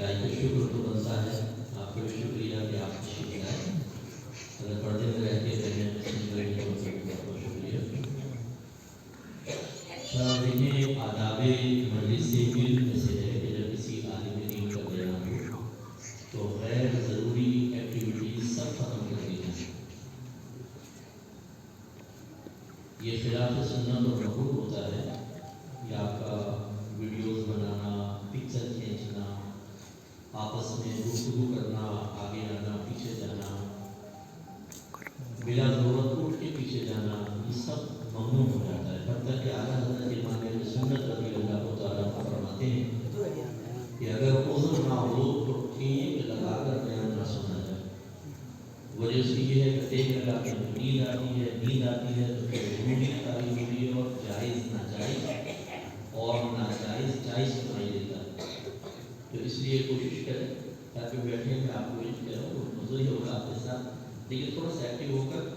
گائے کا شکر تو بنتا ہے، آپ کا بھی شکریہ کہ آپ تشریف لائے. اگر پردے میں رہ کے بہن سن رہی ہیں تو بہت بہت شکریہ. دیکھیں آداب مجلس علم میں سے ہے کہ جب کسی عالم دین کا بیان ہو تو غیر ضروری ایکٹیویٹیز سب ختم کر دی جائیں. یہ خلاف سنت اور مقبول ہوتا ہے کہ آپ کا ویڈیوز بنانا، پکچر کھینچنا، آپس میں گفتگو کرنا، آگے آنا پیچھے جانا، بلا ضرورت اٹھ کے پیچھے جانا، یہ سب ممنوع ہو جاتا ہے. حتیٰ کہ اعلیٰ حضرت امام اہل سنت رضی اللہ تعالیٰ عنہ فرماتے ہیں کہ اگر عذر نہ ہو تو ٹھیک لگا کر بیان نہ سنا جائے. وجہ اس کی یہ ہے کہ ٹیک لگا کے نیند آتی ہے تو پھر ضروری تعلیم ہوئی ہے اور جائز ناجائز اور ناجائز جائز سنائی دیتا ہے. تو اس لیے کوشش کریں تاکہ بیٹھنے میں آپ کو علم کرو تو مزہ ہی ہوگا آپ کے ساتھ. لیکن تھوڑا سا ایکٹیو ہو کر،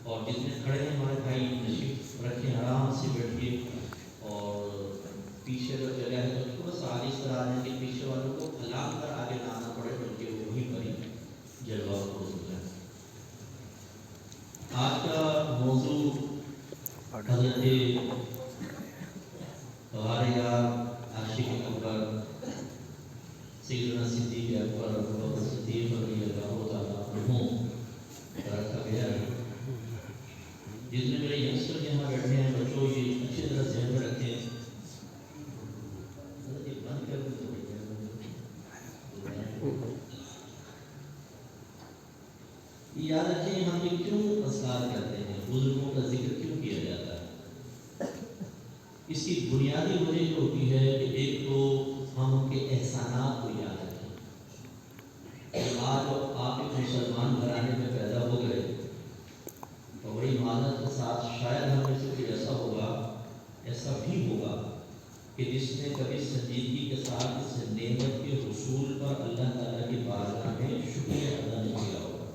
اور جتنے کھڑے ہیں ہمارے بھائی نشیب رکھیں، آرام سے بیٹھیے، اور پیچھے اگر جگہ ہے تو تھوڑا سا آگے سے آ جائیں کہ پیچھے والوں کو ہلا کر آگے نہ آنا پڑے بلکہ وہ وہیں پر ہی جلوہ ہو جائے. آج کا موضوع حضرت ہمارے یار عاشق اکبر سیدنا صدیق اکبر ابو بکر صدیق رضی اللہ تعالیٰ عنہ کا رکھا گیا ہے. جتنے میرے ینگسٹر یہاں بیٹھے ہیں بچوں، یہ اچھی طرح ذہن میں رکھیں. یاد رکھیں ہم یہ کیوں اذکار کرتے ہیں، بزرگوں کا ذکر کیوں کیا جاتا ہے. اس کی بنیادی وجہ یہ ہوتی ہے کہ ایک تو ہم ان کے احسانات کو یاد رکھیں. آج آپ ایک مسلمان گھرانے میں پیدا ہو گئے تو بڑی معذرت کے ساتھ شاید ہم میں سے کوئی ایسا ہوگا، ایسا بھی ہوگا کہ جس نے کبھی سنجیدگی کے ساتھ اس نعمت کے حصول پر اللہ تعالیٰ کی بارگاہ میں شکریہ ادا نہیں کیا ہوگا.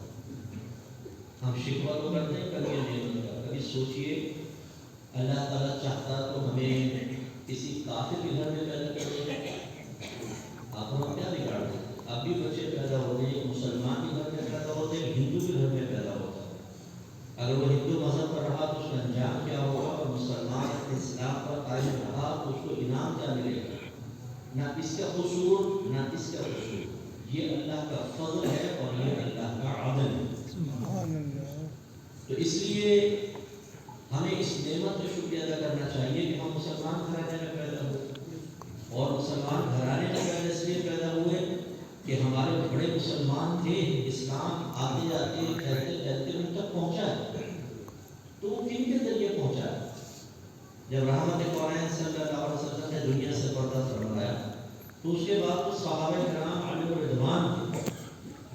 ہم شکوہ تو کرتے ہیں کبھی نعمت کا. کبھی سوچئے اللہ تعالیٰ چاہتا تو ہمیں کسی کافر کے گھر میں پیدا کر دے، آپ ہم کیا بگاڑ دیں. اب بھی بچے پیدا ہوتے ہیں، مسلمان کے گھر میں پیدا ہوتے ہیں، ہندو کے گھر میں پیدا ہوتا ہے. اگر وہ ہندو مذہب پر رہا تو اس کا انجام کیا ہوگا، اور مسلمان اسلام پر قائم رہا تو اس کو انعام کیا ملے گا. نہ اس کا قصور نہ اس کا قصور، یہ اللہ کا فضل ہے اور یہ اللہ کا عدل ہے. تو اس لیے ہمیں اس نعمت کا شکریہ ادا کرنا چاہیے کہ ہم مسلمان گھرانے میں پیدا ہوئے. اور مسلمان گھرانے میں پیدا اس لیے پیدا ہوئے کہ ہمارے بڑے مسلمان تھے، اسلام آتے جاتے کہتے کہتے ان تک پہنچا ہے. تو وہ کن کے ذریعے پہنچا ہے؟ جب رحمت کونین صلی اللہ علیہ وسلم نے دنیا سے پردہ فرمایا تو اس کے بعد تو صحابہ کرام علیہ رضوان تھے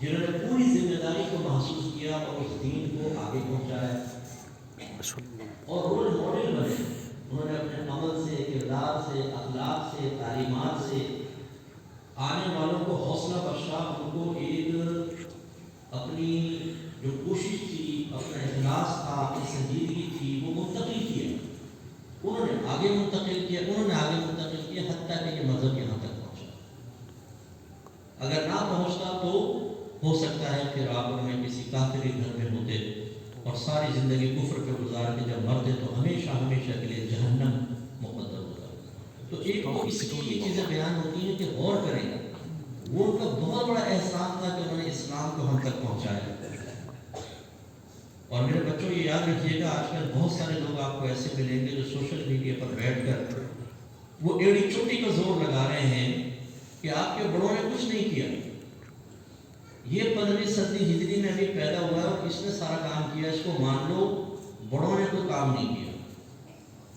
جنہوں نے پوری ذمہ داری کو محسوس کیا اور اس دین کو آگے پہنچایا اور رول ماڈل بنے. انہوں نے اپنے عمل سے، کردار سے، اخلاق سے، تعلیمات سے آنے والوں کو حوصلہ بخشا. ان کو ایک اپنی جو کوشش تھی، اپنا اخلاص تھا، اپنی سنجیدگی تھی، وہ منتقل کیا. انہوں نے آگے منتقل کیا حتیٰ کہ یہ مذہب یہاں تک پہنچا. اگر نہ پہنچتا تو ہو سکتا ہے پھر آپ ان میں کسی کافر گھر میں ہوتے اور ساری زندگی کفر پہ گزار کے جب مرتے تو ہمیشہ ہمیشہ کے لیے جہنم مقدر ہوتا. تو ایک تو اس کی یہ چیزیں بیان ہوتی ہیں کہ غور کریں گا. وہ ان کا بہت بڑا احسان تھا کہ انہوں نے اسلام کو ہم تک پہنچایا. اور میرے بچوں یہ یاد رکھیے گا، آج کل بہت سارے لوگ آپ کو ایسے ملیں گے جو سوشل میڈیا پر بیٹھ کر وہ ایڑی چوٹی کا زور لگا رہے ہیں کہ آپ کے بڑوں نے کچھ نہیں کیا. یہ 15ویں صدی ہجری میں بھی پیدا ہوا ہے اور اس نے سارا کام کیا. اس کو مان لو بڑوں نے کوئی کام نہیں کیا.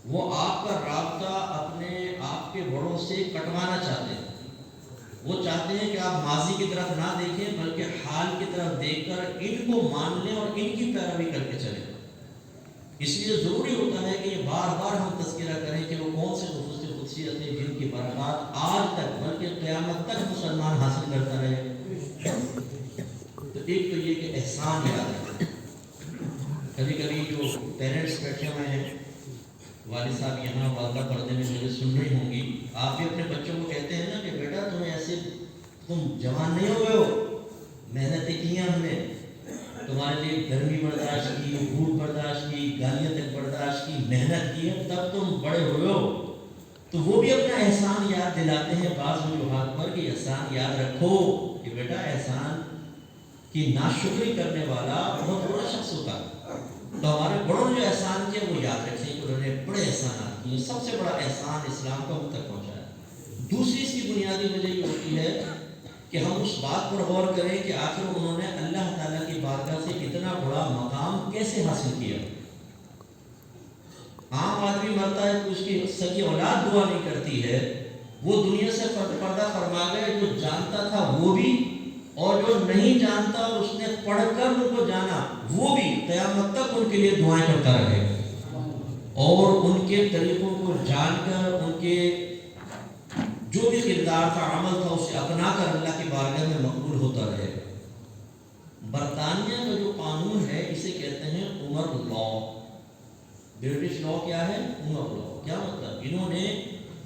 وہ آپ کا رابطہ اپنے آپ کے بڑوں سے کٹوانا چاہتے ہیں. وہ چاہتے ہیں کہ آپ ماضی کی طرف نہ دیکھیں بلکہ حال کی طرف دیکھ کر ان کو مان لیں اور ان کی پیروی کر کے چلیں. اس لیے ضروری ہوتا ہے کہ یہ بار بار ہم تذکرہ کریں کہ وہ کون سے خصوصی خصوصیتیں جن کی برکات آج تک بلکہ قیامت تک مسلمان حاصل کرتا رہے. تو ایک تو یہ کہ احسان یاد ہے. کبھی کبھی جو پیرنٹس بیٹھے ہوئے ہیں، والد صاحب یہاں والدہ پردے میں مجھے سن رہی ہوں گی، آپ بھی اپنے بچوں کو کہتے ہیں نا کہ بیٹا تمہیں ایسے تم جوان نہیں ہو گئے ہو، محنتیں کی ہیں ہم نے، تمہارے لیے گرمی برداشت کی، بھوک برداشت کی، گالیاں تک برداشت کی، محنت کی ہے، تب تم بڑے ہوئے ہو۔ تو وہ بھی اپنا احسان یاد دلاتے ہیں بعض وجوہات پر کہ احسان یاد رکھو کہ بیٹا احسان کی ناشکری کرنے والا بہت بڑا شخص ہوتا ہے۔ تو ہمارے بڑوں نے جو احسان کیا وہ یاد رکھیں کہ انہوں نے بڑے احسانات کیے۔ سب سے بڑا احسان اسلام کو ہم تک پہنچایا۔ دوسری اس کی بنیادی وجہ یہ ہوتی ہے کہ ہم اس بات پر غور کریں کہ آخر انہوں نے اللہ تعالیٰ کی بارگاہ سے اتنا بڑا مقام کیسے حاصل کیا۔ عام آدمی مرتا ہے تو اس کی سگی اولاد دعا نہیں کرتی ہے، وہ دنیا سے پردہ فرما گئے، جو جانتا تھا وہ بھی اور جو نہیں جانتا اور اس نے پڑھ کر ان کو جانا وہ بھی قیامت تک ان کے لیے دعائیں کرتا رہے اور ان کے طریقوں کو جان کر ان کے جو بھی کردار تھا، عمل تھا، اسے اپنا کر اللہ کی بارگاہ میں مقبول ہوتا رہے۔ برطانیہ کا جو قانون ہے اسے کہتے ہیں عمر لا۔ برٹش لا کیا ہے؟ عمر لا۔ کیا مطلب؟ انہوں نے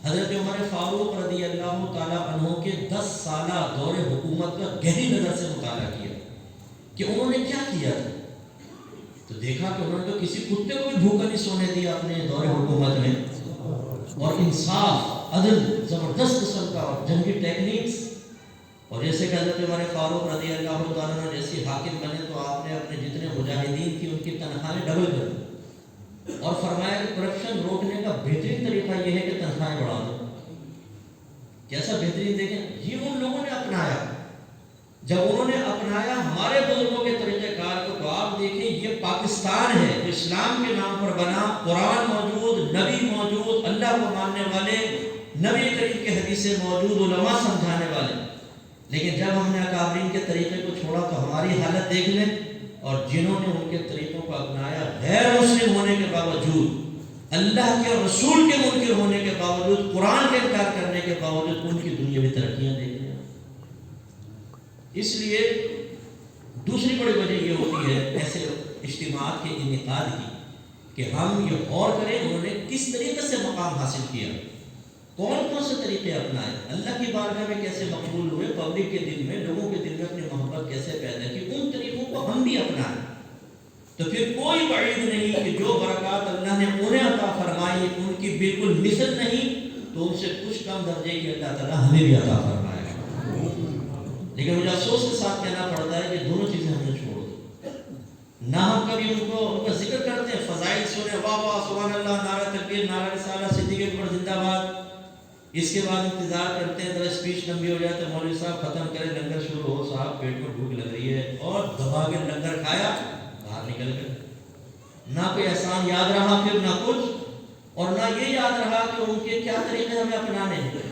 حضرت عمر فاروق رضی اللہ تعالیٰ عنہ کے 10 سالہ دور حکومت کا گہری نظر سے مطالعہ کیا کہ انہوں نے کیا کیا تھا۔ تو دیکھا کہ انہوں نے تو کسی کتے کو بھی بھوکا نہیں سونے دیا اپنے دور حکومت میں، اور انصاف، عدل، زبردست قسم کا جنگی ٹیکنیکس۔ اور جیسے کہ حضرت عمر فاروق رضی اللہ تعالیٰ عنہ جیسی حاکم بنے تو آپ نے اپنے جتنے مجاہدین کی ان کی تنخواہیں ڈبل کر دی اور فرمایا کہ کرپشن روکنے کا بہترین طریقہ یہ ہے کہ تنخواہیں بڑھا دو۔ کیسا بہترین! دیکھیں یہ ان لوگوں نے اپنایا۔ جب انہوں نے اپنایا ہمارے بزرگوں کے طریقہ کار کو تو آپ دیکھیں یہ پاکستان ہے جو اسلام کے نام پر بنا، قرآن موجود، نبی موجود، اللہ کو ماننے والے، نبی کریم کے حدیثیں موجود، علماء سمجھانے والے، لیکن جب ہم نے اکابرین کے طریقے کو چھوڑا تو ہماری حالت دیکھ لیں۔ اور جنہوں نے ان کے طریقوں کو اپنایا غیر مسلم ہونے کے باوجود، اللہ کے رسول کے منکر ہونے کے باوجود، قرآن کے انکار کرنے کے باوجود ان کی دنیاوی ترقیاں دیکھ لیں۔ اس لیے دوسری بڑی وجہ یہ ہوتی ہے ایسے اجتماعات کے انعقاد کی کہ ہم یہ غور کریں انہوں نے کس طریقے سے مقام حاصل کیا، کون کون سے طریقے اپنائے، اللہ کی بارگاہ میں کیسے مقبول ہوئے، پبلک کے دل میں، لوگوں کے دل میں اپنی محبت کیسے پیدا کی، ان طریقوں کو ہم بھی اپنائیں۔ تو پھر کوئی بعید نہیں کہ جو برکات اللہ نے انہیں عطا فرمائی ان کی بالکل مثل نہیں تو ان سے کچھ کم درجے کی اللہ تعالیٰ ہمیں بھی عطا فرمائے۔ لیکن مجھے افسوس کے ساتھ کہنا پڑتا ہے کہ دونوں چیزیں ہم نے چھوڑ دی۔ نہ ہم کبھی ان کا ذکر کرتے ہیں، فضائل سنے، واہ واہ سبحان اللہ، نعرہ تکبیر، نعرہ رسالہ، صدیق اکبر زندہ باد، اس کے بعد انتظار کرتے ہیں ذرا اسپیچ لمبی ہو جائے تو مولوی صاحب ختم کریں، لنگر شروع ہو، صاحب پیٹ میں بھوک لگ رہی ہے، اور دبا کے لنگر کھایا، باہر نکل گئے۔ نہ کوئی احسان یاد رہا پھر نہ کچھ، اور نہ یہ یاد رہا کہ ان کے کیا طریقے ہمیں اپنانے ہیں۔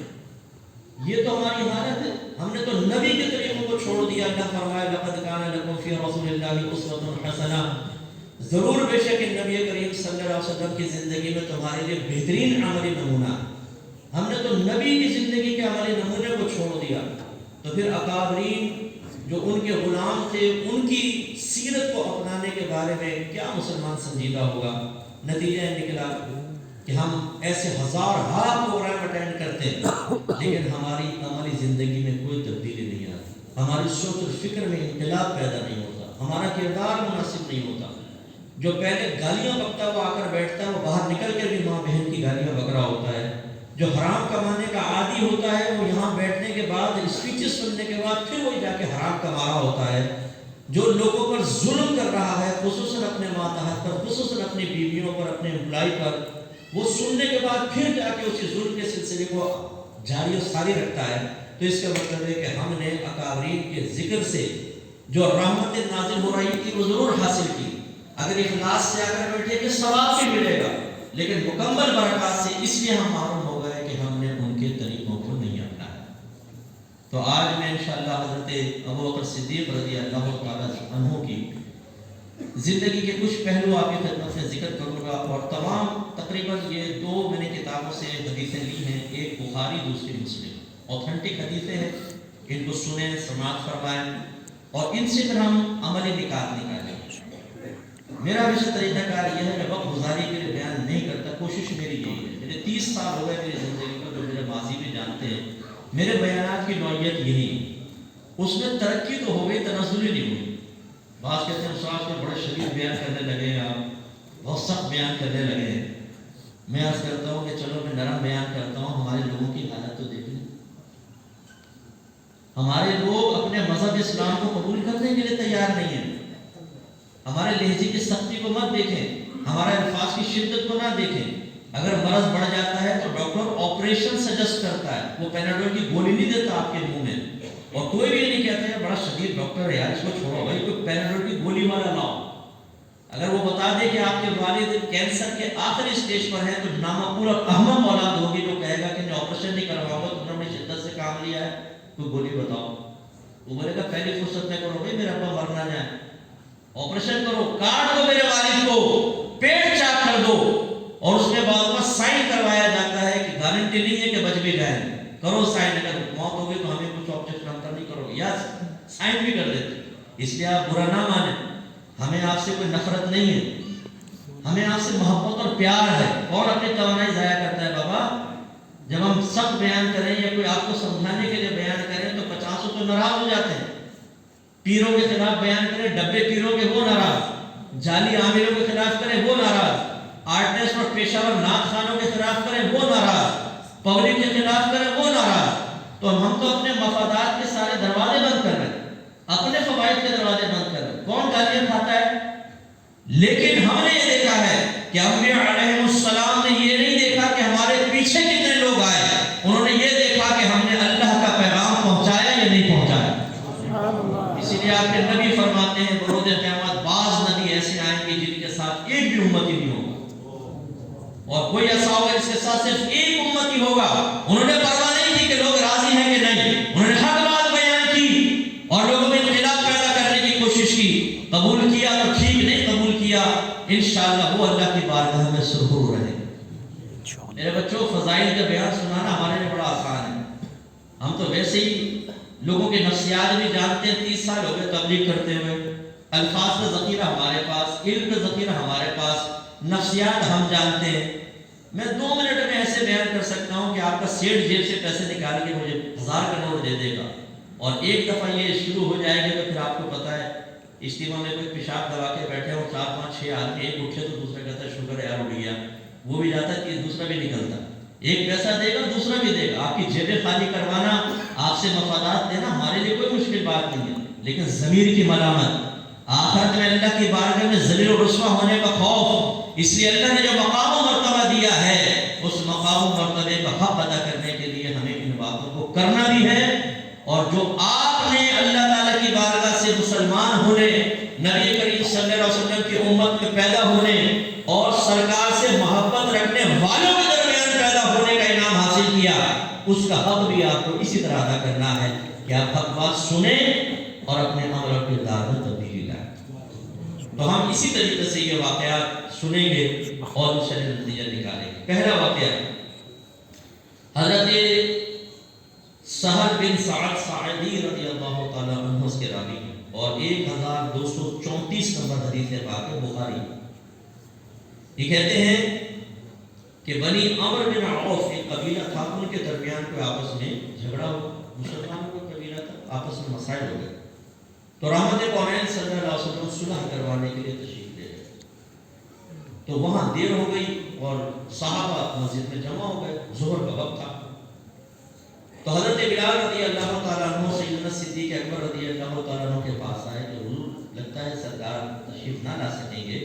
یہ تو ہماری حالت ہے، ہم نے تو نبی کے طریقوں کو چھوڑ دیا۔ اللہ فرمائے لقد کان لکم فی رسول اللہ اسوۃ حسنہ، ضرور بے شک نبی کریم صلی اللہ علیہ وسلم کی زندگی میں تمہارے لیے بہترین عملی نمونہ۔ ہم نے تو نبی کی زندگی کے عملی نمونے کو چھوڑ دیا، تو پھر اکابرین جو ان کے غلام تھے ان کی سیرت کو اپنانے کے بارے میں کیا مسلمان سنجیدہ ہوگا؟ نتیجہ نکلا کہ ہم ایسے ہزارہا پروگرام اٹینڈ کرتے ہیں لیکن ہماری عملی زندگی میں کوئی تبدیلی نہیں آتی، ہماری سوچ اور فکر میں انقلاب پیدا نہیں ہوتا، ہمارا کردار مناسب نہیں ہوتا۔ جو پہلے گالیاں بکتا وہ آ کر بیٹھتا ہے وہ باہر نکل کر بھی ماں بہن کی گالیاں بک رہا ہوتا ہے۔ جو حرام کمانے کا عادی ہوتا ہے وہ یہاں بیٹھنے کے بعد اسپیچز سننے کے بعد پھر وہی جا کے حرام کما رہا ہوتا ہے۔ جو لوگوں پر ظلم کر رہا ہے خصوصاً اپنے ماتحت پر، خصوصاً اپنی بیویوں پر، اپنے امپلائی پر، وہ سننے کے بعد پھر جا کے اسی ظلم کے سلسلے کو جاری و ساری رکھتا ہے۔ تو اس کا مطلب ہے کہ ہم نے اکابرین کے ذکر سے جو رحمت نازل ہو رہی تھی وہ ضرور حاصل کی۔ اگر اخلاص سے اگر بیٹھے کہ ثواب بھی ملے گا، لیکن مکمل برکات سے اس لیے ہم معروم ہو گئے کہ ہم نے ان کے طریقوں کو نہیں اپنایا۔ تو آج میں انشاءاللہ حضرت ابوبکر صدیق رضی اللہ تعالیٰ عنہ کی زندگی کے کچھ پہلو آپ کی خدمت میں ذکر کروں گا، اور تمام تقریباً یہ دو میں نے کتابوں سے حدیثیں لی ہیں، ایک بخاری دوسری مسلم، اوتھنٹک حدیثیں ہیں، ان کو سنیں، سماعت فرمائیں اور ان سے پھر ہم عملی نکات نکالیں۔ میرا ہمیشہ طریقہ کار یہ ہے، میں وقت گزاری کے لیے بیان نہیں کرتا، کوشش میری یہی ہے۔ میرے 30 سال ہو گئے میری زندگی کو، جو میرے ماضی میں جانتے ہیں، میرے بیانات کی نوعیت یہی ہے اس میں ترقی تو ہو گئی، تنزل ہی نہیں ہوئی. بعض کہتے ہیں استاد کے بڑے شدید بیان کرنے لگے ہیں، آپ بہت سخت بیان کرنے لگے ہیں. میں عرض کرتا ہوں کہ چلو میں نرم بیان کرتا ہوں. ہمارے لوگوں کی حالت تو دیکھ لیں. ہمارے لوگ اپنے مذہب اسلام کو قبول کرنے کے لیے تیار نہیں ہیں. ہمارے لہجے کی سختی کو مت دیکھیں، ہمارے الفاظ کی شدت کو نہ دیکھیں. اگر مرض بڑھ جاتا ہے تو ڈاکٹر آپریشن سجیسٹ کرتا ہے، وہ پیناڈول کی گولی نہیں دیتا آپ کے منہ میں. اور کوئی بھی یہ نہیں کہتا ہے بڑا شدید ڈاکٹر ہے یار اس کو چھوڑو بھائی، کوئی پیناڈول کی گولی والا لاؤ. اگر وہ بتا دے کہ آپ کے والد کینسر کے آخری اسٹیج پر ہیں تو نامعقول اور احمق اولاد ہوگی جو کہے گا کہ میں آپریشن نہیں کرواؤں گا، تم نے اپنی شدت سے کام لیا ہے، کوئی گولی بتاؤ. وہ بولے گا پہلی فرصت میں کرو بھائی، میرا ابا مر نہ جائے، آپریشن کرو، کاٹ دو میرے والد کو، پیٹ چاک کر دو. اور اس کے بعد میں سائن کروایا جاتا ہے کہ گارنٹی نہیں ہے کہ بچ بھی جائیں، کرو سائن، اگر موت ہوگی تو ہمیں کچھ آبجیکٹ نہیں کرو، یا سائن بھی کر دیتے. اس لیے آپ برا نہ مانیں، ہمیں آپ سے کوئی نفرت نہیں ہے، ہمیں آپ سے محبت اور پیار ہے. کون اپنی توانائی ضائع کرتا ہے بابا؟ جب ہم سخت بیان کریں یا کوئی آپ کو سمجھانے کے لیے بیان کریں تو 50 تو ناراض ہو جاتے ہیں. پیروں کے خلاف بیان کریں، ڈبے پیروں کے وہ ناراض، جعلی عاملوں کے خلاف کریں وہ ناراض، آرٹسٹ اور پیشہ ور نعت خوانوں کے خلاف کریں وہ ناراض، پبلک کے خلاف کریں وہ ناراض. تو ہم تو اپنے مفادات کے سارے دروازے بند کر رہے ہیں، اپنے فوائد کے دروازے بند کر رہے ہیں. کون گالیاں کھاتا ہے؟ لیکن ہم نے یہ دیکھا ہے کہ انبیاء علیہ السلام نے یہ نہیں دیکھا کہ ہمارے پیچھے کتنے لوگ آئے، انہوں نے یہ دیکھا کہ ہم نے اللہ کا پیغام پہنچایا یا نہیں پہنچایا. اسی لیے آپ کے نبی فرماتے ہیں بروز قیامت بعض نبی ایسے آئیں گے جن کے ساتھ ایک بھی امتی نہیں ہوگا، اور کوئی ایسا ہوگا جس کے ساتھ صرف ایک امتی ہوگا. انہوں نے پرواہ نہیں کی کہ لوگ راضی ہیں کہ نہیں، انہوں نے حق بات بیان کی اور لوگوں میں انقلاب پیدا کرنے کی کوشش کی. قبول کیا تو ٹھیک، نہیں قبول کیا انشاءاللہ وہ اللہ کی بارگاہ میں سرخرو رہے. میرے بچوں، فضائل کا بیان سنانا ہمارے لیے بڑا آسان ہے. ہم تو ویسے ہی لوگوں کے نفسیات بھی جانتے ہیں. 30 سال ہو گئے تبلیغ کرتے ہوئے. الفاظ کا ذخیرہ ہمارے پاس، علم کا ذخیرہ ہمارے پاس، نفسیات ہم جانتے ہیں. میں 2 منٹ میں ایسے بیان کر سکتا ہوں کہ آپ کا سیٹ جیب سے پیسے نکال کے مجھے 1000 کا نوٹ دے دے گا، اور ایک دفعہ یہ شروع ہو جائے گا تو پھر آپ کو پتا ہے اجتماع میں کوئی پیشاب دبا کے بیٹھے اور 4 5 6 آدمی ایک اٹھے تو دوسرا کہتا ہے شکر ہے یار اٹھ گیا، وہ بھی جاتا ہے کہ دوسرا بھی نکلتا، ایک پیسہ دے گا دوسرا بھی دے گا. آپ کی جیبیں خالی کروانا، آپ سے مفادات دینا ہمارے لیے کوئی مشکل بات نہیں ہے. لیکن ضمیر کی ملامت، آخرت میں اللہ کی بارگاہ میں ذلیل و رسوا ہونے کا خوف، اس لیے اللہ نے جو مقام و مرتبہ دیا ہے اس مقام و مرتبے کا حق ادا کرنے کے لیے ہمیں ان باتوں کو کرنا بھی ہے. اور جو آپ نے اللہ تعالیٰ کی بارگاہ سے مسلمان ہونے، نبی کریم صلی اللہ علیہ وسلم کی امت میں پیدا ہونے اور سرکار سے محبت رکھنے والوں کے درمیان پیدا ہونے کا انعام حاصل کیا، اس کا حق بھی آپ کو اسی طرح ادا کرنا ہے کہ آپ حق بات سنیں اور اپنے عمل و کردار میں تبدیلی لائیں. تو ہم اسی طریقے سے یہ واقعات سنیں گے اور ان سے نتیجہ نکالیں گے. پہلا واقعہ حضرت سہل بن سعد ساعدی رضی اللہ تعالیٰ عنہ کے راوی ہیں اور 1234 نمبر حدیث پاک بخاری. یہ کہتے ہیں کہ بنی عمر بن عوف ایک قبیلہ تھا، ان کے درمیان کوئی آپس میں جھگڑا ہوا، مسلمانوں کا قبیلہ تھا، آپس میں مسائل ہو گئے. تو رحمت کونین صلی اللہ علیہ وسلم صلح کروانے کے لیے تشریف لے گئے. تو وہاں دیر ہو گئی اور صحابہ مسجد میں جمع ہو گئے، ظہر کا وقت تھا. تو حضرت بلال رضی اللہ تعالیٰ عنہ سیدنا صدیق اکبر رضی اللہ تعالیٰ عنہ کے پاس آئے کہ حضور لگتا ہے سرکار تشریف نہ لا سکیں گے،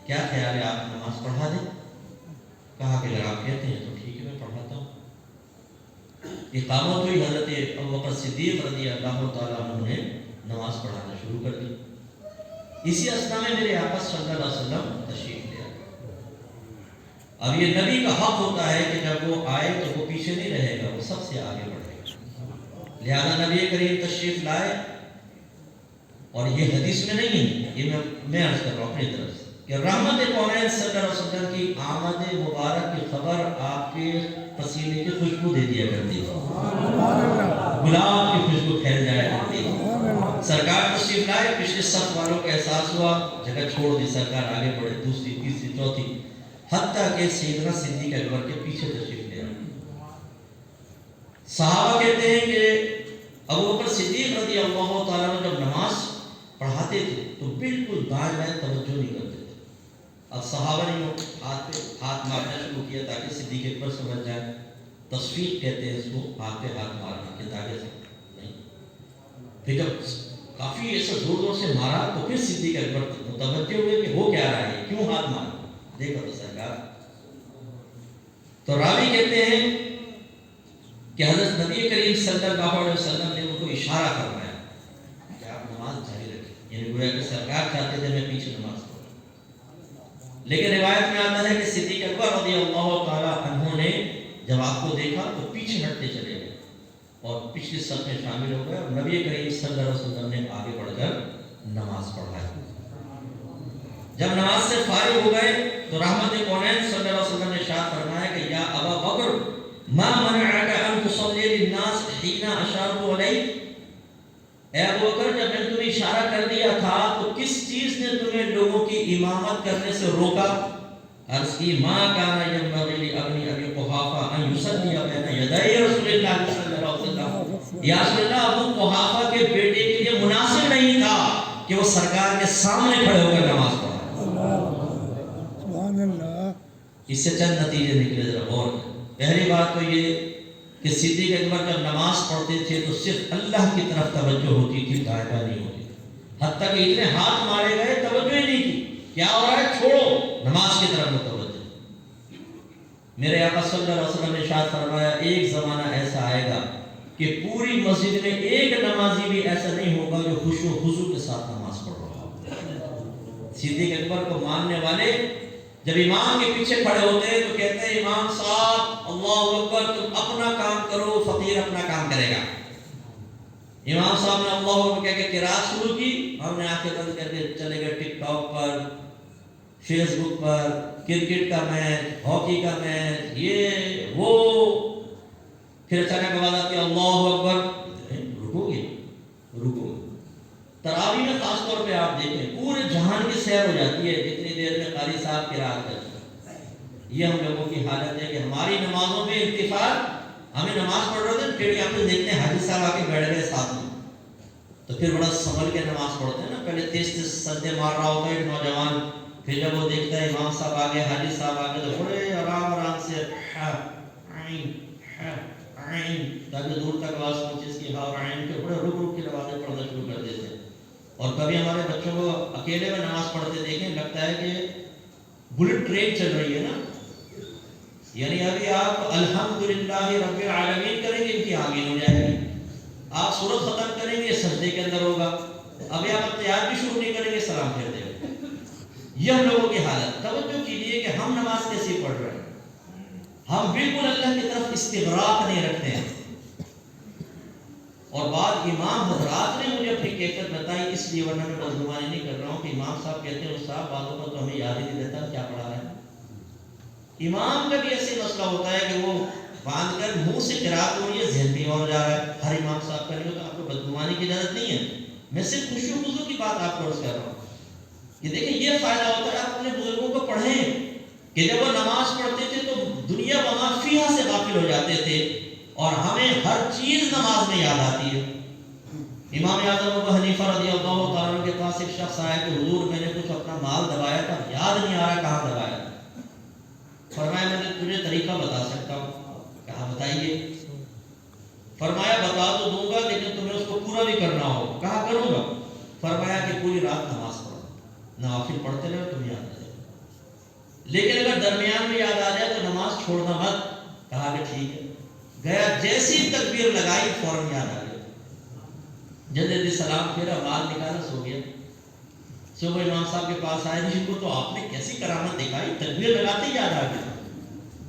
کیا خیال ہے آپ نماز پڑھا دیں؟ کہا کہ اگر آپ کہتے ہیں تو ٹھیک ہے میں پڑھاتا ہوں. اقامت ہوئی، حضرت ابوبکر صدیق رضی اللہ تعالیٰ عنہ نے نماز پڑھانا شروع کر دی. اسی اثنا میں میرے آقا صلی اللہ علیہ وسلم تشریف لے آئے. اب یہ نبی کا حق ہوتا ہے کہ جب وہ آئے تو وہ پیچھے نہیں رہے گا، وہ سب سے آگے بڑھے گا. لہذا نبی کریم تشریف لائے، اور یہ حدیث میں نہیں ہے، یہ میں عرض کر رہا ہوں اپنی طرف سے کہ رحمت کونین صلی اللہ علیہ وسلم کی آمد مبارک کی خبر آپ کے پسینے کی خوشبو دے دیا کرتی ہے، گلاب کی خوشبو پھیل جایا کرتی ہے. سرکار تشریف لائے، پچھلے صف والوں کا احساس ہوا، جگہ چھوڑ دی، سرکار آگے بڑھے، دوسری تیسری چوتھی، حتیٰ کہ سیدنا صدیق اکبر کے پیچھے تشریف لے آئے. صحابہ کہتے ہیں کہ ابو بکر صدیق رضی اللہ تعالیٰ عنہ جب نماز پڑھاتے تھے تو بالکل دائیں بائیں توجہ نہیں کرتے تھے. اب صحابہ نے ہاتھ پہ ہاتھ مارنا شروع کیا تاکہ صدیق اکبر سمجھ جائے. تصفیق کہتے ہیں اس کو، ہاتھ پہ ہاتھ مارنا کہ تاکہ نہیں. پھر جب کافی ایسا زور زور سے مارا تو پھر صدیق اکبر متوجہ ہوئے کہ ہو کیا رہا ہے، کیوں ہاتھ مارا. دیکھا تو سرکار. تو راوی کہتے ہیں کہ حضرت نبی کریم صلی اللہ علیہ وسلم نے ان کو اشارہ فرمایا کہ آپ نماز جاری رکھیں. یعنی گویا کہ سرکار چاہتے تھے میں پیچھے نماز پڑھوں. لیکن روایت میں آتا ہے کہ صدیق اکبر رضی اللہ تعالیٰ عنہ نے جب آپ کو دیکھا تو پیچھے ہٹتے چلے گئے اور پچھلی صف میں شامل ہو گئے اور نبی کریم صلی اللہ علیہ وسلم نے آگے بڑھ کر نماز پڑھائی. جب نماز سے فارغ ہو گئے تو رحمت کونین صلی اللہ علیہ وسلم نے ارشاد فرمایا کہ یا ابا بکر ما منعک ان تصلی للناس حين اشاروا علیک. اے ابو بکر جب میں نے تمہیں اشارہ کر دیا تھا تو کس چیز نے تمہیں لوگوں کی امامت کرنے سے روکا؟ عرض کی ما کان ينبغي لابن ابي قحافہ ان يصلي بين يدي رسول اللہ صلی اللہ علیہ وسلم. یا رسول اللہ ابو قحافہ کے بیٹے کے لیے مناسب نہیں تھا کہ وہ سرکار کے سامنے کھڑے ہو کر نماز پڑھے. سبحان اللہ. اس سے چند نتیجے نکلے، ذرا غور کریں. پہلی بات تو یہ کہ صدیق اکبر جب نماز پڑھتے تھے تو صرف اللہ کی طرف توجہ ہوتی تھی، دائیں بائیں نہیں ہوتی. حتیٰ کہ اتنے ہاتھ مارے گئے توجہ ہی نہیں تھی. کیا ہو رہا ہے، چھوڑو، نماز کی طرف متوجہ. میرے آقا صلی اللہ علیہ وسلم نے ارشاد فرمایا ایک زمانہ ایسا آئے گا کہ پوری مسجد میں ایک نمازی بھی ایسا نہیں ہوگا جو خشوع و خضوع کے ساتھ نماز پڑھ رہا ہو. صدیق اکبر کو ماننے والے جب امام کے پیچھے کھڑے ہوتے ہیں تو کہتے ہیں امام صاحب اللہ اکبر، تم اپنا کام کرو، فقیر اپنا کام کرے گا. امام صاحب نے اللہ اکبر کہہ کے قرات شروع کی، ہم نے آنکھیں بند کر کے چلے گئے ٹک ٹاک پر، فیس بک پر، کرکٹ کا میچ، ہاکی کا میچ، یہ وہ. پھر اچانک آواز آتی ہے اللہ اکبر، رکو گے رکو. تراویح میں خاص طور پہ آپ دیکھیں پورے جہان کی سیر ہو جاتی ہے جتنی دیر میں قاری صاحب قرات کرتے ہیں. یہ ہم لوگوں کی حالت ہے کہ ہماری نمازوں میں اتفاق، ہمیں نماز پڑھ رہے تھے پھر ہم نے دیکھتے ہیں حاجی صاحب آ کے بیٹھ گئے ساتھ میں تو پھر بڑا سنبھل کے نماز پڑھتے ہیں نا. پہلے تیز تیز سجدے مار رہا ہوتا ہے ایک نوجوان، پھر جب وہ دیکھتا ہے امام صاحب آگے، حاجی صاحب آگے، تو بڑے آرام آرام سے تاکہ دور تک آواز پہنچے اس کی اور عین کے بڑے رک رک کے نمازیں پڑھنا شروع کر دیتے ہیں. اور کبھی ہمارے بچوں کو اکیلے میں نماز پڑھتے دیکھیں لگتا ہے کہ بلٹ ٹرین چل رہی ہے نا. یعنی ابھی آپ الحمدللہ رب العالمین کریں گے ان کی آمین ہو جائے گی، آپ سورت ختم کریں گے سجدے کے اندر ہوگا، ابھی آپ تیار بھی شروع نہیں کریں گے سلام پھیر دیں گے. یہ ہم لوگوں کی حالت. توجہ کیجیے کہ ہم نماز کیسی پڑھ رہے ہیں. ہم بالکل اللہ کی طرف استغراق نہیں رکھتے ہیں. اور بعد امام حضرات نے مجھے اپنی کیفیت بتائی، اس لیے ورنہ میں بدگمانی نہیں کر رہا ہوں، کہ امام صاحب کہتے ہیں استاد بعضوں کا تو ہمیں یاد ہی نہیں رہتا کیا پڑھا ہے. امام کا بھی ایسے مسئلہ ہوتا ہے کہ وہ باندھ کر منہ سے قرات ہو رہی ہے، ذہن بھی اور جا رہا ہے. ہر امام صاحب کا نہیں ہوتا، آپ کو بدگمانی کی اجازت نہیں ہے. میں صرف خشوع و خضوع کی بات آپ کو عرض کر رہا ہوں کہ دیکھیں یہ فائدہ ہوتا ہے آپ اپنے بزرگوں کو پڑھیں کہ جب وہ نماز پڑھتے تھے تو دنیا وما فیہا سے غافل ہو جاتے تھے اور ہمیں ہر چیز نماز میں یاد آتی ہے. امام اعظم ابو حنیفہ رضی اللہ تعالیٰ عنہ کے پاس ایک شخص آیا کہ حضور میں نے کچھ اپنا مال دبایا تھا، یاد نہیں آ رہا کہاں دبایا. فرمایا میں نے تجھے طریقہ بتا سکتا ہوں. کہا بتائیے. فرمایا بتا تو دوں گا لیکن تمہیں اس کو پورا بھی کرنا ہوگا. کہا کروں گا. فرمایا کہ پوری رات نماز پڑھو، نوافل پڑھتے رہو تمہیں یاد آ جائے، لیکن اگر درمیان میں یاد آ جائے تو نماز چھوڑنا مت. کہا کہ ٹھیک ہے. گیا جیسی تکبیر لگائی فوراً یاد آ گیا، جلدی سلام پھیرا، مال نکالا، سو گیا. صبح امام صاحب کے پاس آئے، جن کو تو آپ نے کیسی کرامت دکھائی، تکبیر لگاتے ہی یاد آ گیا.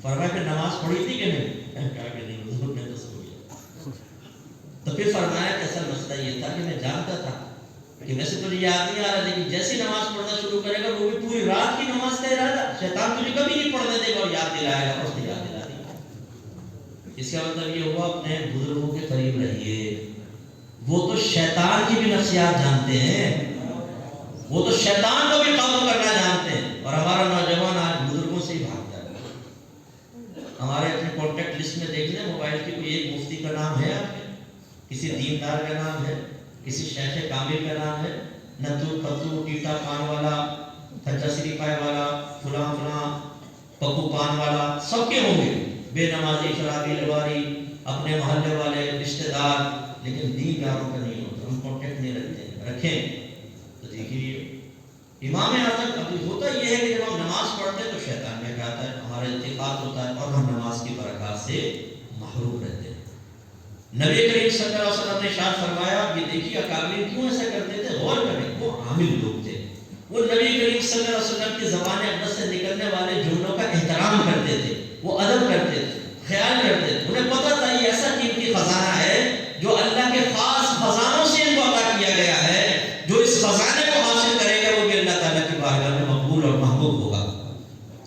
فرمایا کہ نماز پڑھی تھی کہ نہیں؟ کہا کہ نہیں حضور میں تو سو گیا. تو پھر فرمایا کہ اصل مسئلہ یہ تھا کہ میں جانتا تھا کہ ویسے تو یاد نہیں آ رہا، لیکن جیسی نماز پڑھنا شروع کرے گا وہ بھی پوری رات کی نماز کا ارادہ، شیطان تجھے کبھی نہیں پڑھنے دے گا اور یاد دلائے گا. اس نے یاد دلا دی. اس کا مطلب یہ ہوا اپنے بزرگوں کے قریب رہیے. وہ تو شیطان کی بھی نفسیات جانتے ہیں، وہ تو شیطان کو بھی قابو کرنا جانتے ہیں. اور ہمارا نوجوان آج بزرگوں سے ہی بھاگتا ہے. ہمارے اپنے کانٹیکٹ لسٹ میں دیکھ لیں، موبائل کی کوئی ایک مفتی کا نام ہے آپ کے؟ کسی دیندار کا نام ہے، کسی شیخ کامل کا نام ہے؟ نتو پتو ٹیٹا پان والا، تھچا پائے والا، فلاں فلاں پپو پان والا، سب کے ہوں گے، بے نمازی شرابی لواری، اپنے محلے والے رشتہ دار، لیکن دین داروں کا نہیں ہوتا، ہم کانٹیکٹ نہیں رکھتے، رکھیں تو دیکھیے امام اعظم. ابھی ہوتا یہ ہے کہ جب ہم نماز پڑھتے ہیں تو شیطان میں آتا ہے، ہمارا اتفاق ہوتا ہے اور ہم نماز کی برکات سے محروم رہتے ہیں. نبی کریم صلی اللہ علیہ وسلم نے ارشاد فرمایا، یہ دیکھیے اکابرین کیوں ایسا کرتے تھے، غور کریں، وہ عامل لوگ تھے، وہ نبی کریم صلی اللہ علیہ وسلم کی زبان اقدس سے نکلنے والے جملوں کا احترام کرتے تھے، وہ ادب کرتے تھے، خیال کرتے تھے. انہیں پتہ تھا یہ ایسا قیمتی خزانہ ہے جو اللہ کے خاص خزانوں سے ان کو عطا کیا گیا ہے، جو اس خزانے کو حاصل کرے گا وہ بھی اللہ تعالیٰ کی بارگاہ میں مقبول اور محبوب ہوگا.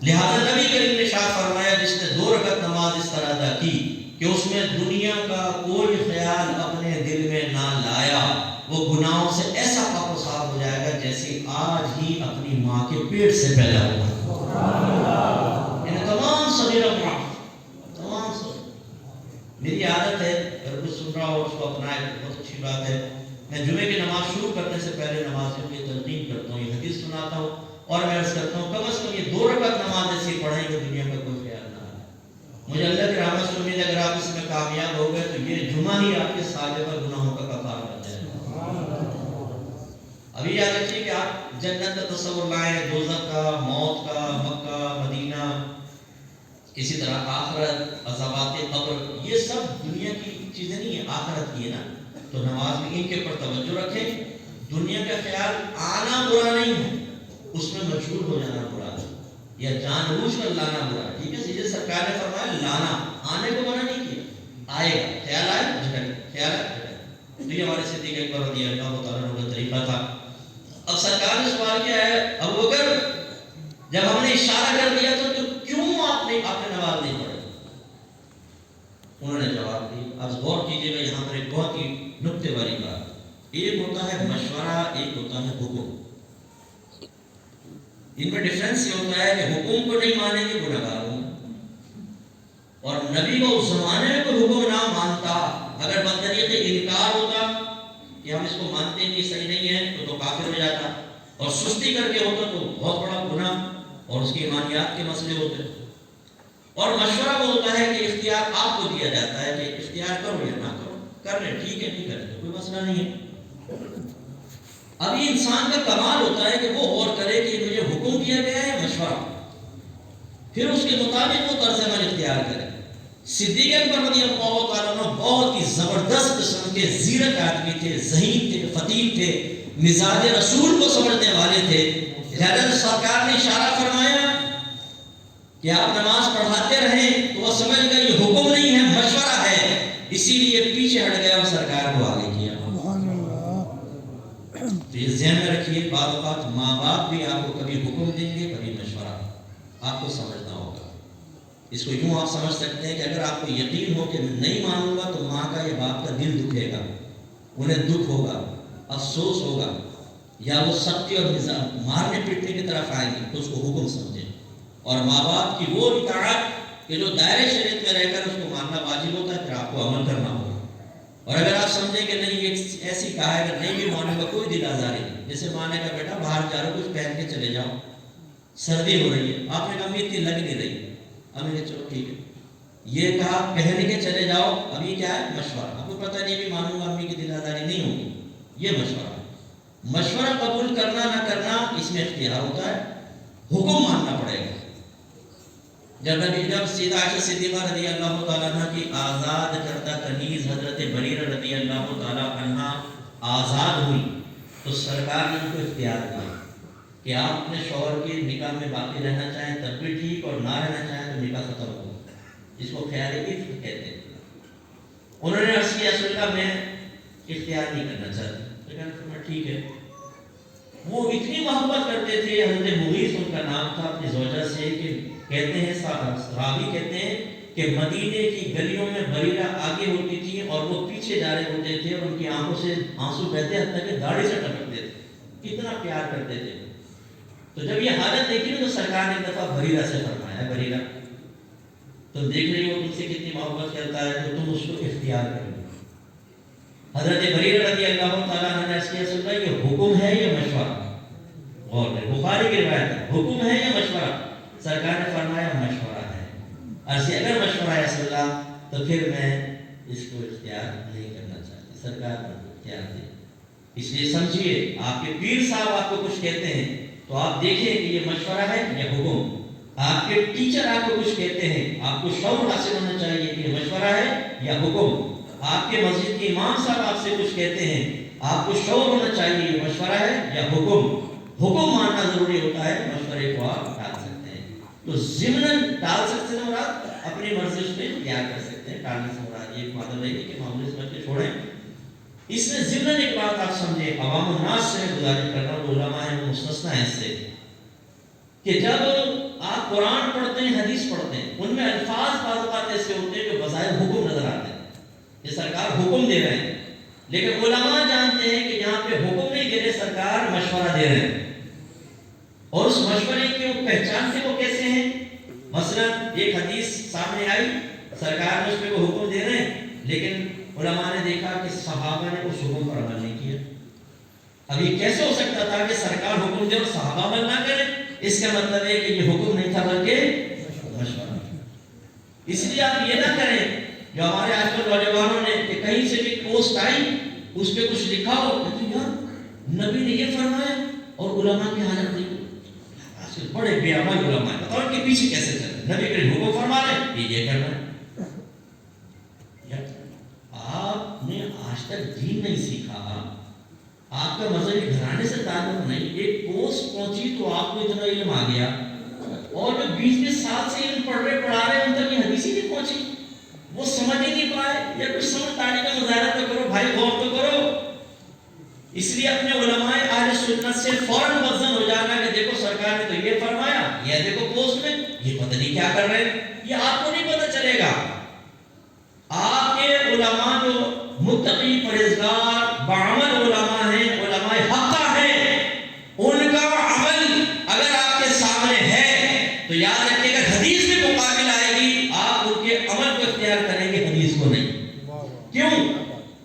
لہذا نبی کریم نے ارشاد فرمایا، جس نے 2 رکعت نماز اس طرح ادا کی کہ اس میں دنیا کا کوئی خیال اپنے دل میں نہ لایا، وہ گناہوں سے ایسا پاک و صاف ہو جائے گا جیسے آج ہی اپنی ماں کے پیٹ سے پیدا ہوا. یعنی تمام صغیرہ تمام صغیرہ. میری عادت ہے اگر کچھ سن رہا ہو اس کو اپنائے تو بہت اچھی بات ہے. میں جمعے کی نماز شروع کرنے سے پہلے نمازیوں کی تلقین کرتا ہوں، یہ حدیث سناتا ہوں اور میں عرض کرتا ہوں کم از کم یہ 2 رکعت نماز ایسی پڑھیں کہ دنیا کا کوئی خیال نہ آئے. مجھے اللہ کی رحمت سے امید ہے اگر آپ اس میں کامیاب ہو گئے تو یہ جمعہ ہی آپ کے سابقہ گناہوں کا کفارہ بن جائے گا. ابھی یاد رکھیے کہ آپ جنت کا تصور لائیں، دوزخ کا، موت کا، مکہ، مدینہ، اسی طرح آخرت، عذابات قبر، یہ سب دنیا کی چیزیں نہیں ہیں، آخرت کی ہے نا. تو نماز میں ان کے پر توجہ رکھیں. دنیا کا خیال آنا برا نہیں ہے، اس میں مشغول ہو جانا برا ہے، یا جان بوجھ کر لانا برا ہے. ٹھیک ہے، سیدھے سرکار نے فرمایا لانا، آنے کو منع نہیں کیا. آئے گا، خیال آئے جھٹک، خیال آئے جھٹک. تو یہ ہمارے صدیق اکبر رضی اللہ تعالیٰ عنہ کا طریقہ تھا. اب سرکار نے سوال کیا ہے، ابوبکر جب ہم نے اشارہ کر دیا تو کیوں آپ نے نماز نہیں پڑھی؟ انہوں نے جواب دیا. اب غور کیجیے گا یہاں پر ایک بہت ہی نکتے والی بات. ایک ہوتا ہے مشورہ، ایک ہوتا ہے حکم. ان میں ڈفرینس یہ ہوتا ہے کہ حکم کو نہیں مانیں گے گنہگار ہوں، اور نبی کو اس زمانے میں کوئی حکم نہ مانتا، اگر بدطریق انکار ہوتا کہ ہم اس کو مانتے ہیں کہ صحیح نہیں ہے تو کافر ہو جاتا، اور سستی کر کے ہوتا تو بہت بڑا گناہ اور اس کی ایمانیات کے مسئلے ہوتے. اور مشورہ وہ ہوتا ہے کہ اختیار آپ کو دیا جاتا ہے کہ اختیار کرو یا نہ کرو، کر لیں ٹھیک ہے، نہیں کریں تو کوئی مسئلہ نہیں ہے. اب یہ انسان کا کمال ہوتا ہے کہ وہ غور کرے کہ مجھے حکم کیا گیا ہے مشورہ، پھر اس کے مطابق وہ طرز عمل اختیار کرے. صدیق اکبر رضی اللہ تعالیٰ عنہ بہت ہی زبردست قسم کے زیرک آدمی تھے، ذہین تھے، فطین تھے، مزاج رسول کو سمجھنے والے تھے. لہذا سرکار نے اشارہ فرمایا کہ آپ نماز پڑھاتے رہیں تو وہ سمجھ گئے یہ حکم نہیں ہے، مشورہ ہے، اسی لیے پیچھے ہٹ گیا اور سرکار کو آگے کیا. تو یہ ذہن میں رکھیے، بعض اوقات ماں باپ بھی آپ کو کبھی حکم دیں گے، کبھی مشورہ، آپ کو سمجھنا ہوگا. اس کو یوں آپ سمجھ سکتے ہیں کہ اگر آپ کو یقین ہو کہ میں نہیں مانوں گا تو ماں کا یا باپ کا دل دکھے گا، انہیں دکھ ہوگا، افسوس ہوگا، یا وہ سختی اور مارنے پیٹنے کی طرف آئیں گے، تو اس کو حکم سمجھیں. اور ماں باپ کی وہ اطاعت کہ جو دائرے شریعت میں رہ کر اس کو ماننا واجب ہوتا ہے، پھر آپ کو عمل کرنا ہوگا. اور اگر آپ سمجھیں کہ نہیں یہ ایسی کہا ہے کہ نہیں بھی مانوں گا، کوئی دل آزاری نہیں. جیسے ماں نے کہا بیٹا باہر جا رہا ہو کچھ پہن کے چلے جاؤ، سردی ہو رہی ہے، آپ نے کہا امی اتنی لگ نہیں رہی، امی نے چلو ٹھیک ہے. یہ کہا پہن کے چلے جاؤ، ابھی کیا ہے مشورہ. آپ کو پتہ نہیں بھی مانوں گا، امی کی دل آزاری نہیں ہوگی، یہ مشورہ. مشورہ قبول کرنا نہ کرنا اس میں اختیار ہوتا ہے، حکم ماننا پڑے گا. جب سیدہ عائشہ صدیقہ رضی اللہ تعالیٰ عنہ کی آزاد کردہ کنیز حضرت بریرہ رضی اللہ تعالیٰ عنہ آزاد ہوئی تو سرکار نے ان کو اختیار دیا کہ آپ اپنے شوہر کے نکاح میں باقی رہنا چاہیں تب بھی ٹھیک، اور نہ رہنا چاہیں تو نکاح ختم ہو. اس کو خیال عفت کہتے ہیں. انہوں نے عرض کیا رسول اللہ میں اختیار نہیں کرنا چاہتا. ٹھیک ہے. وہ اتنی محبت کرتے تھے، حضرت مغیث ان کا نام تھا، اپنی زوجہ سے، کہ کہتے ہیں راوی کہتے ہیں کہ مدینے کی گلیوں میں بریرہ آگے ہوتی تھی اور وہ پیچھے جا رہے ہوتے تھے، اور ان کی آنکھوں سے آنسو بہتے حتیٰ کہ داڑھی سے ٹپکتے تھے، کتنا پیار کرتے تھے. تو جب یہ حالت دیکھی نا تو سرکار نے ایک دفعہ بریرہ سے فرمایا بریرہ تم دیکھ رہی ہو تم سے کتنی محبت کرتا ہے، تو تم اس کو اختیار کرو. حضرت بریرہ رضی اللہ تعالیٰ عنہ نے اس کیا سن رہا یہ حکم ہے یا مشورہ؟ غور کریں، بخاری کی روایت ہے، حکم ہے یا مشورہ؟ سرکار نے فرمایا مشورہ ہے۔ عرض اگر مشورہ ہے رسول اللہ تو پھر میں اس کو اختیار نہیں کرنا چاہتی، سرکار نے اختیار دے۔ اس لیے سمجھیے، آپ کے پیر صاحب آپ کو کچھ کہتے ہیں تو آپ دیکھیں کہ یہ مشورہ ہے یا حکم۔ آپ کے ٹیچر آپ کو کچھ کہتے ہیں، آپ کو شعور حاصل ہونا چاہیے کہ یہ مشورہ ہے یا حکم۔ آپ کے مسجد کے امام صاحب آپ سے کچھ کہتے ہیں، آپ کو شعور ہونا چاہیے یہ مشورہ ہے یا حکم۔ حکم ماننا ضروری ہوتا ہے، مشورے کو آپ ٹال سکتے ہیں۔ تو ضمناً ٹال سکتے ہیں، مراد اپنی مرضی اس میں اختیار کر سکتے ہیں۔ ٹالنے سے مراد یہ مطلب ہے کہ معاملے سمجھ کے چھوڑیں۔ اس میں ضمناً ایک بات آپ سمجھیں، عوام الناس سے گزارش کر رہا ہوں، علماء ہیں وہ مستثنیٰ ہیں اس سے، کہ جب آپ قرآن پڑھتے ہیں، حدیث پڑھتے ہیں، ان میں الفاظ بعض اوقات ایسے ہوتے ہیں کہ بظاہر حکم نظر آتے ہیں، یہ سرکار حکم دے رہے ہیں، لیکن علماء جانتے ہیں کہ یہاں پہ حکم نہیں دے رہے، سرکار مشورہ دے رہے ہیں۔ اور اس مشورے کی وہ پہچانتے وہ کیسے ہیں؟ مثلا ایک حدیث سامنے آئی، سرکار نے اس پہ وہ حکم دے رہے ہیں، لیکن علماء نے دیکھا کہ صحابہ نے اس حکم پر عمل نہیں کیا۔ اب یہ کیسے ہو سکتا تھا کہ سرکار حکم دے اور صحابہ عمل نہ کریں؟ اس کا مطلب ہے کہ یہ حکم نہیں تھا بلکہ مشورہ۔ اس لیے آپ یہ نہ کریں جو ہمارے آج کل نوجوانوں نے کہ کہیں سے بھی پوسٹ آئی اس پہ کچھ لکھا ہو کہ یار نبی نے یہ فرمایا اور علماء کی حالت نہیں۔ آج کل بڑے بے عمل علماء ہیں، بتاؤ ان کے پیچھے کیسے چلے؟ نبی کے حکم فرما رہے یہ کرنا ہے۔ آپ نے آج تک دین نہیں سیکھا، آپ کا مذہبی گھرانے سے تعلق نہیں، ایک پوسٹ پہنچی تو آپ کو اتنا علم آ گیا، اور جو 20 سال سے علم پڑھا رہے ہیں ان تک یہ حدیث ہی نہیں پہنچی، وہ سمجھ ہی نہیں پائے۔ یا کچھ سمجھداری کا مظاہرہ تو کرو بھائی، غور تو کرو۔ اس لیے اپنے علماء اہل سنت سے فوراً وزن ہو جانا کہ دیکھو سرکار نے تو یہ فرمایا، یہ دیکھو پوسٹ میں یہ پتہ نہیں کیا کر رہے ہیں، یہ آپ کو نہیں پتہ چلے گا۔ آپ کے علماء جو متقی پرہیزگار بعمل علماء ہیں، علماء حقہ ہیں، ان کا عمل اگر آپ کے سامنے ہے تو یاد رکھیے گا حدیث بھی مقابل آئے گی، آپ ان کے عمل کو اختیار کریں گے، حدیث کو نہیں۔ کیوں؟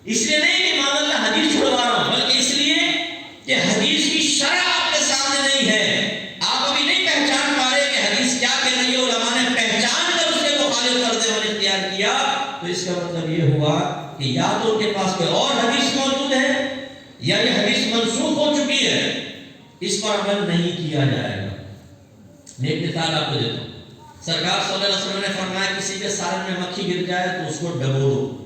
اس لیے نہیں کہ مان اللہ حدیث چھڑوا رہا ہوں، بلکہ اس لیے کہ حدیث کی شرح آپ کے سامنے نہیں ہے، آپ ابھی نہیں پہچان پا رہے کہ حدیث کیا کہہ رہی ہے، علماء نے پہچان کر اس کے مخالف طرز عمل اختیار کیا، تو اس کا مطلب یہ ہوا کہ یا تو ان کے پاس کوئی اور حدیث موجود ہے یا یہ حدیث منسوخ ہو چکی ہے، اس پر عمل نہیں کیا جائے گا۔ میں ایک مثال آپ کو دیتا ہوں، سرکار صلی اللہ علیہ وسلم نے فرمایا کسی کے سالن میں مکھی گر جائے تو اس کو ڈبو دو،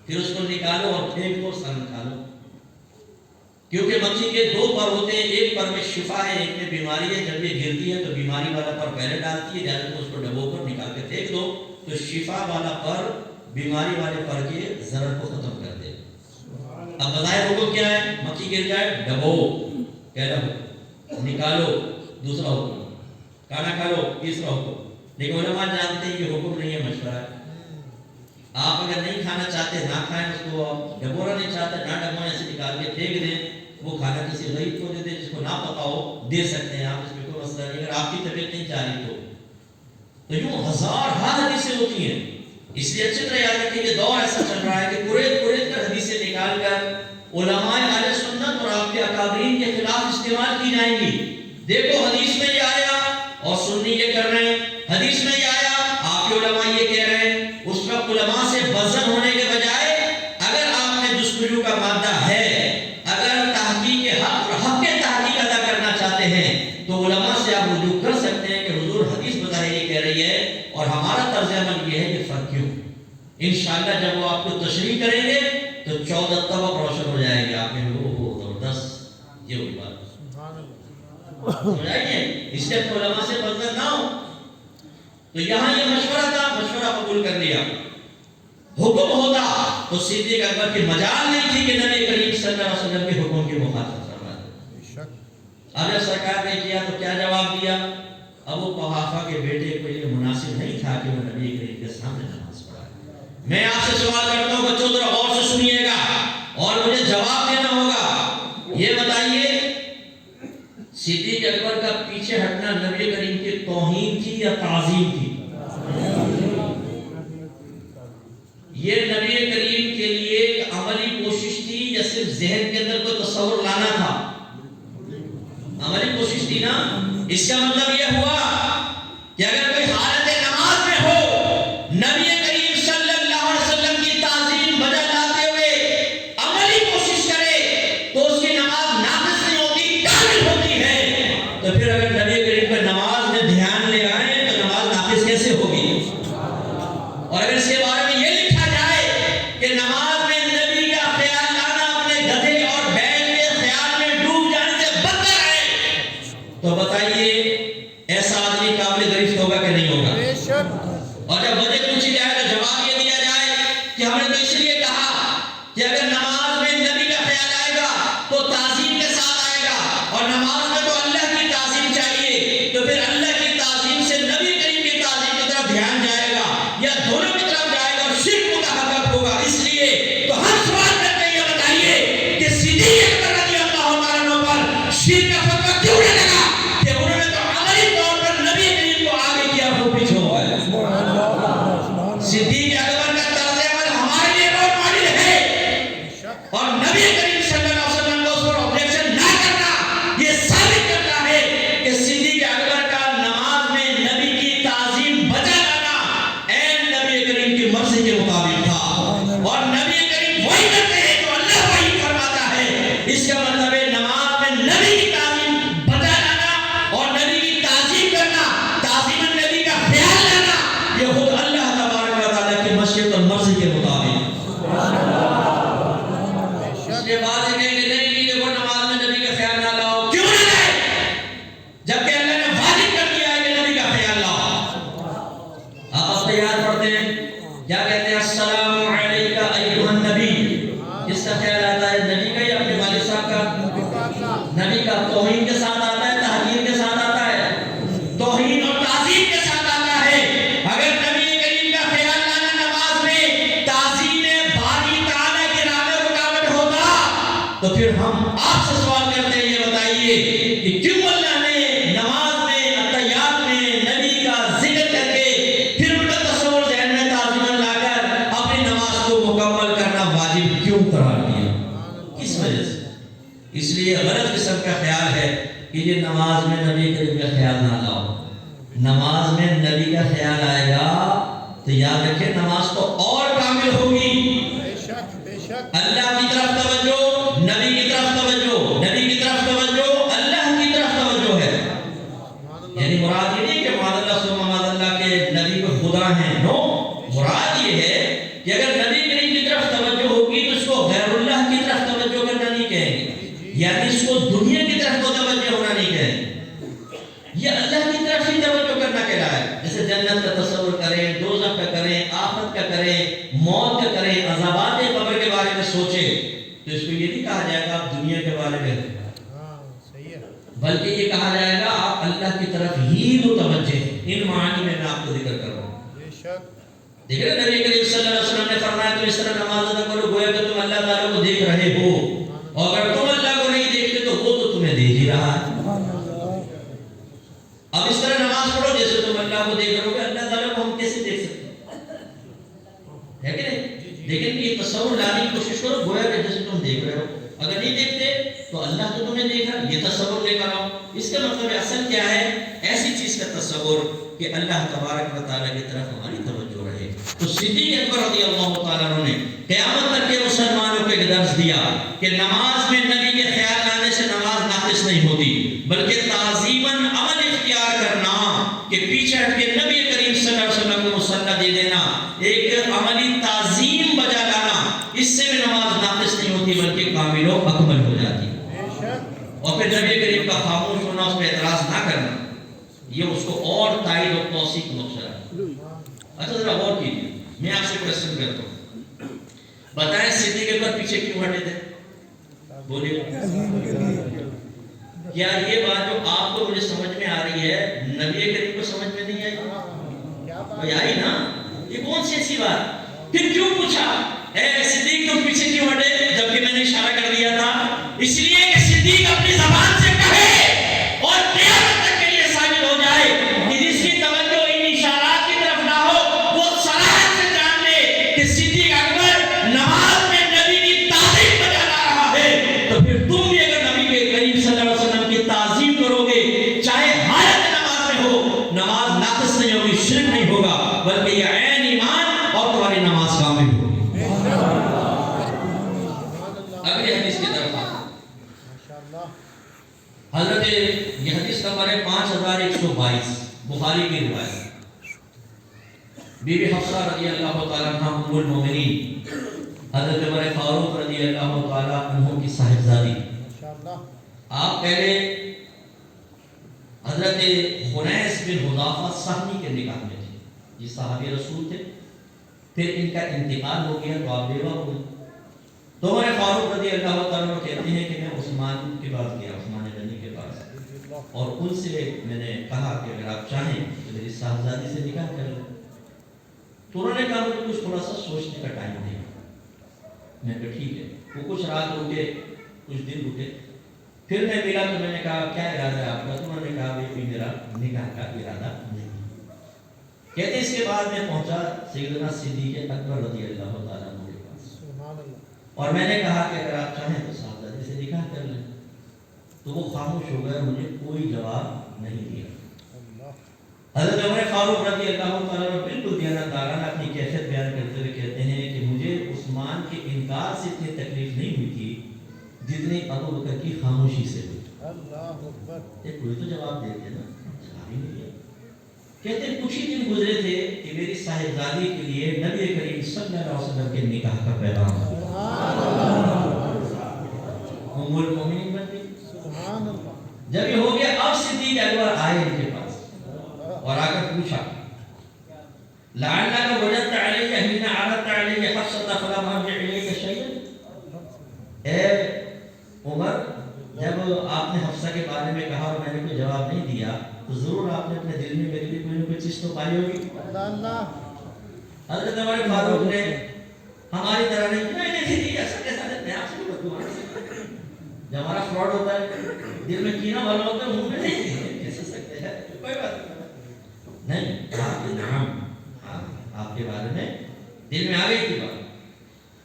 پھر اس کو نکالو اور پھینک دو، سالن کھا لو، کیونکہ مکھی کے 2 پر ہوتے ہیں، ایک پر میں شفا ہے، ایک میں بیماری ہے، جب یہ گرتی ہے تو بیماری والا پر پہلے ڈالتی ہے، جب اس کو ڈبو کر نکال کے پھینک دو تو شفا والا پر بیماری والے پر کے ضرر کو ختم کر دے۔ اب بظاہر حکم کیا ہے؟ مکھی گر جائے ڈبو، کہہ رہا نکالو، دوسرا حکم، کھانا کھا لو، تیسرا حکم۔ لیکن علماء جانتے ہیں یہ حکم نہیں ہے، مشورہ ہے۔ آپ اگر نہیں کھانا چاہتے نہ کھائیں، اس کو ڈبونا نہیں چاہتے نہ ڈبونا، ایسے نکال کے پھینک دیں، وہ کھانا کسی غریب کو دے دیں، جس کو نہ پتا ہو دے سکتے ہیں آپ، اس میں کوئی مسئلہ نہیں، اگر آپ کی طبیعت نہیں چاہ رہی تو یوں ہزار حدیثیں ہوتی ہیں۔ اس لیے اچھی طرح یاد رکھیں کہ دور ایسا چل رہا ہے کہ قریت کر حدیثیں نکال کر علماء اہل سنت اور آپ کے اکابرین کے خلاف استعمال کی جائیں گی۔ دیکھو حدیث میں یہ آیا اور سنی یہ کر رہے ہیں، حدیث میں یہ آیا آپ کے علماء یہ کہہ رہے ہیں۔ اس وقت علماء سے بزن ہونے کے بجائے اگر آپ میں جستجو کا مادہ ہے، اگر تحقیق حق اور حق کے تحقیق ادا کرنا چاہتے ہیں تو علماء سے آپ رجوع کر سکتے ہیں کہ حضور حدیث بظاہر یہ کہہ رہی ہے اور ہمارا طرز عمل یہ ہے کہ فرق کیوں۔ انشاءاللہ جب وہ آپ کو تشریح کریں گے تو 14 طبق روشن ہو جائے گی، آپ میں وہ زبردست یہ ہوئی بات ہو جائے گی۔ اس لیے اپنے علماء سے بزن نہ ہو۔ تو یہاں یہ مشورہ تھا، مشورہ قبول کر لیا۔ حکم ہوتا تو صدیق اکبر کی مجال نہیں تھی کہ نبی کریم صلی اللہ علیہ وسلم کے حکم کی مخالفت فرمائے۔ اب جب سرکار نے کیا تو کیا جواب دیا؟ ابو قحافہ کے بیٹے کو یہ مناسب نہیں تھا کہ وہ نبی کریم کے سامنے نماز پڑھائے۔ میں آپ سے سوال کرتا ہوں، بچوں ذرا غور سے سنیے گا اور مجھے جواب دینا ہوگا۔ یہ بتائیے صدیق اکبر کا پیچھے ہٹنا نبی کریم کی توہین تھی یا تعظیم تھی؟ یہ نبی کریم کے لیے عملی صرف ذہن کے اندر کوئی تصور لانا تھا، عملی کوشش تھی نا. اس کا مطلب یہ ہوا کہ اگر کوئی حالت نماز میں ہو، نبی کریم صلی اللہ علیہ وسلم کی تعظیم بجا لاتے ہوئے عملی کوشش کرے تو اس کی نماز ناقص نہیں ہوتی، کامل ہوتی ہے. تو پھر اگر نبی کریم پر نماز میں دھیان لے آئے تو نماز ناقص کیسے ہوگی؟ اور اگر اس کے بارے میں یہ لکھا جائے کہ نماز میں نبی کا خیال لانا اپنے گدھے اور بیل کے خیال میں ڈوب جانے سے بدتر ہے، تو بتائیے ایسا آدمی قابل گرفت ہوگا کہ نہیں ہوگا؟ اور جب وجہ پوچھی جائے تو جواب یہ دیا جائے کہ ہم نے تو اس لیے کہا کہ اگر نماز میں نبی کا خیال آئے گا تو تعظیم کے ساتھ آئے گا، اور نماز میں تو اللہ کی تعظیم چاہیے، تو پھر اللہ کی تعظیم سے نبی کریم کی تعظیم کی طرف دھیان جائے گا یا دونوں کی طرف جائے گا اور شرک متحقق ہوگا. اس لیے تو ہم سوال کرتے ہیں، یہ بتائیے کہ صدیق اکبر رضی اللہ عنہ پر شرک کا فتویٰ کیوں نہ لگا کہ انہوں نے تو عملی طور پر نبی کریم کو آگے کیا، وہ پیچھے ہو گئے. صدیق اکبر کا طرز عمل ہمارے لیے رول ماڈل ہے، اور نبی کریم صلی اللہ علیہ وسلم کو اس پر آبجیکشن نہ کرنا یہ ثابت کرتا ہے کہ صدیق اکبر کا نماز میں نبی کی تعظیم بجا لانا عین نبی کریم کی مرضی کے مطابق تھا، اور نبی کریم وہی کرتے ہیں تو اللہ وہی فرماتا ہے. اس کا مطلب ہے نماز میں نبی کی تعظیم بجا لانا اور نبی کی تعظیم کرنا، تعظیم نبی کا خیال لانا، یہ خود اللہ تبارک و تعالیٰ کی مشیت اور مرضی کے مطابق. اس کے بعد یہ کہیں گے نہیں دیکھو نماز میں نبی کا خیال نہ لاؤ، کیوں نہ لائے جبکہ اللہ نے واجب کر دیا ہے کہ نبی کا خیال لاؤ. آپ تیار پڑھتے ہیں کیا کہتے ہیں؟ السلام علیکہ ایھا النبی. کس کا خیال آتا ہے؟ نبی کا یا اپنے والد صاحب کا؟ نبی کا. توہین کے ساتھ آتا ہے، تحقیر کے ساتھ آتا ہے، توہین اور تعظیم کے ساتھ آتا ہے. اگر نبی کریم کا خیال لانا نماز میں تعظیم باری تعالیٰ کی راہ میں رکاوٹ ہوتا تو پھر ہم آپ سے سوال کرتے ہیں، یہ بتائیے کہ کیوں اللہ نے نماز میں اتحیات میں نبی کا ذکر کر کے پھر ان کا تصور ذہن میں تعظیم لا کر اپنی نماز کو مکمل کرنا واجب کیوں قرار دیا؟ کس وجہ سے؟ اس لیے غلط قسم کا خیال ہے کہ یہ نماز میں نبی کریم کا خیال نہ لاؤ. نماز میں نبی کا خیال آئے گا تو یاد رکھیں نماز تو اور کامل ہوگی. اللہ کی طرف توجہ، نبی کی طرف توجہ، نبی کی طرف توجہ، اللہ کی طرف توجہ ہے. یعنی مراد یہ نہیں کہ معاذ اللہ ثم معاذ اللہ کے نبی کو خدا ہیں، نو. مراد یہ ہے کہ اگر نبی کریم کی طرف توجہ ہوگی تو اس کو غیر اللہ کی طرف توجہ کرنا نہیں کہیں گے، یعنی اس کو دنیا کی طرف کو توجہ ہونا نہیں کہیں گے، یہ اللہ کی طرف ہی توجہ کرنا کہہ رہا ہے. جیسے جنت کا تصور کریں، دوزخ کا کریں، آخرت کا کریں، موت کا کریں، عذابات قبر کے بارے میں سوچیں، تو اس کو یہ نہیں کہا جائے گا آپ دنیا کے بارے میں، بلکہ یہ کہا جائے گا آپ اللہ کی طرف ہی متوجہ ہیں. ان معانی میں آپ کو ذکر کر رہا ہوں. دیکھ رہے نبی کریم صلی اللہ علیہ وسلم نے فرمایا تم اس طرح نماز ادا کرو گویا کہ تم اللہ تعالیٰ کو دیکھ رہے ہو، اور اگر تم اللہ کو نہیں دیکھتے تو وہ تو تمہیں دیکھ ہی رہا ہے. اب اس طرح نماز پڑھو جیسے تم اللہ کو دیکھ رہے ہو، کہ اللہ تعالیٰ کو ہم کیسے دیکھ سکتے ہیں؟ ہے کہ نہیں؟ لیکن یہ تصور لانے کی کوشش کرو گویا کہ جیسے تم دیکھ رہے ہو. اگر نہیں دیکھتے تو اللہ تو تمہیں دیکھا، یہ تصور لے کر آؤ. اس کا مطلب اصل کیا ہے؟ ایسی چیز کا تصور کہ اللہ تبارک و تعالیٰ کی طرف ہماری توجہ رہے. تو صدیق اکبر رضی اللہ تعالیٰ عنہ نے قیامت تک کے مسلمانوں کو ایک درس دیا کہ نماز میں نبی کے خیال لانے سے نماز ناقص نہیں ہوتی، بلکہ تعظیماً عمل اختیار کرنا کہ پیچھے ہٹ کے نبی کریم صلی اللہ علیہ وسلم کو مصلی دے دینا، ایک عملی تعظیم بجا لانا، اس سے بھی نماز ناقص نہیں ہوتی بلکہ کامل و اکمل ہو جاتی. اور پھر نبی کریم کا خاموش ہونا، اس پہ اعتراض نہ کرنا، یہ اس کو اور تائید اور توثیق بخش رہا ہے. اچھا ذرا غور کیجیے، میں آپ سے کوشچن کرتا ہوں، بتائیں صدیق اکبر پیچھے کیوں ہٹے تھے؟ بولیے. کیا یہ بات جو آپ کو مجھے سمجھ میں آ رہی ہے نبی کریم کو سمجھ میں نہیں آئی؟ آئی نا؟ یہ کون سی ایسی بات؟ پھر کیوں پوچھا اے صدیق تم پیچھے کیوں ہٹے جبکہ میں نے اشارہ کر دیا تھا؟ اس لیے کہ صدیق اپنی زبان سے کہے اور قیامت تک کے لیے ثابت ہو جائے کہ جس کی توجہ ان اشارات کی طرف نہ ہو وہ صراحت سے جان لے کہ صدیق اکبر نماز میں نبی کی تعظیم بجا لا رہا ہے. پھر تم بھی اگر نبی کے کریم صلی اللہ علیہ وسلم کی تعظیم کرو گے، چاہے حالت نماز میں ہو، نماز ناقص نہیں ہوگی، شرک نہیں ہوگا، بلکہ یہ عین ایمان اور تمہاری نماز کامل ہوگی۔ اگلی حدیث کی طرف حضرت، یہ حدیث نمبر ہے 5122، بخاری کی روایت۔ بی بی حفصہ رضی اللہ تعالیٰ عنہ ام المومنین، حضرت عمر فاروق رضی اللہ تعالیٰ عنہ کی صاحبزادی، آپ پہلے حضرت خنیس بن حذافہ سہمی کے نکاح میں تھے، یہ صحابی رسول تھے، پھر ان کا انتقال ہو گیا تو آپ بیوہ ہوئے، تو عمر فاروق رضی اللہ تعالیٰ عنہ کہتے ہیں کہ میں عثمان کے پاس گیا، عثمان غنی کے پاس، اور ان سے میں نے کہا کہ اگر آپ چاہیں تو میری صاحبزادی سے نکاح کر لیں، تو انہوں نے کہا مجھے کچھ تھوڑا سا سوچنے کا ٹائم دے۔ میں کہا ٹھیک ہے، وہ کچھ رات رکے، کچھ دن رکے، پھر میں ملا تو میں نے کہا کیا ارادہ ہے آپ کا؟ تو انہوں نے کہا بھائی میرا نکاح کا ارادہ نہیں۔ کہتے اس کے بعد میں پہنچا سیدنا صدیق اکبر رضی اللہ تعالیٰ عنہ کے پاس، اور میں نے کہا کہ اگر آپ چاہیں تو صاحبزادی سے نکاح کر لیں، تو وہ خاموش ہو گئے، مجھے کوئی جواب نہیں دیا۔ حضرت عمر فاروق رضی اللہ تعالیٰ عنہ بالکل دیانتدارانہ اپنی کیفیت بیان کرتے ہوئے کہتے ہیں کہ مجھے عثمان کے انکار سے اتنی تکلیف نہیں ہوئی تھی جتنی ابو بکر کی خاموشی سے ہوئی۔ کوئی تو جواب دیتے نا، جواب ہی نہیں دیا۔ کہتے ہیں کچھ ہی دن گزرے تھے کہ میری صاحبزادی کے لیے نبی کریم صلی اللہ علیہ وسلم کے نکاح کا پیغام ام المومنین بن گئی۔ جب یہ ہو گیا، اب صدیق اکبر آئے ان کے پاس اور آ کر پوچھا لعلک وجدت علی حین عرضت علی حفصہ فلم ارجع الیک شیئا، اے عمر جب آپ نے حفصہ کے بارے میں کہا اور میں نے کوئی جواب نہیں دیا تو ضرور آپ نے اپنے دل میں میرے لیے کوئی نہ کوئی چیز تو پائی ہوگی۔ حضرت عمر فاروق نے ہماری طرح نہیں ایسا کیسا ہے، میں آپ سے بتاؤں، جب ہمارا فراڈ ہوتا ہے دل میں کینہ والا ہوتا ہے، منہ میں نہیں کیسے سکتے ہیں، کوئی بات نہیں، آپ کے نام آپ کے بارے میں دل میں آ گئی تھی بات۔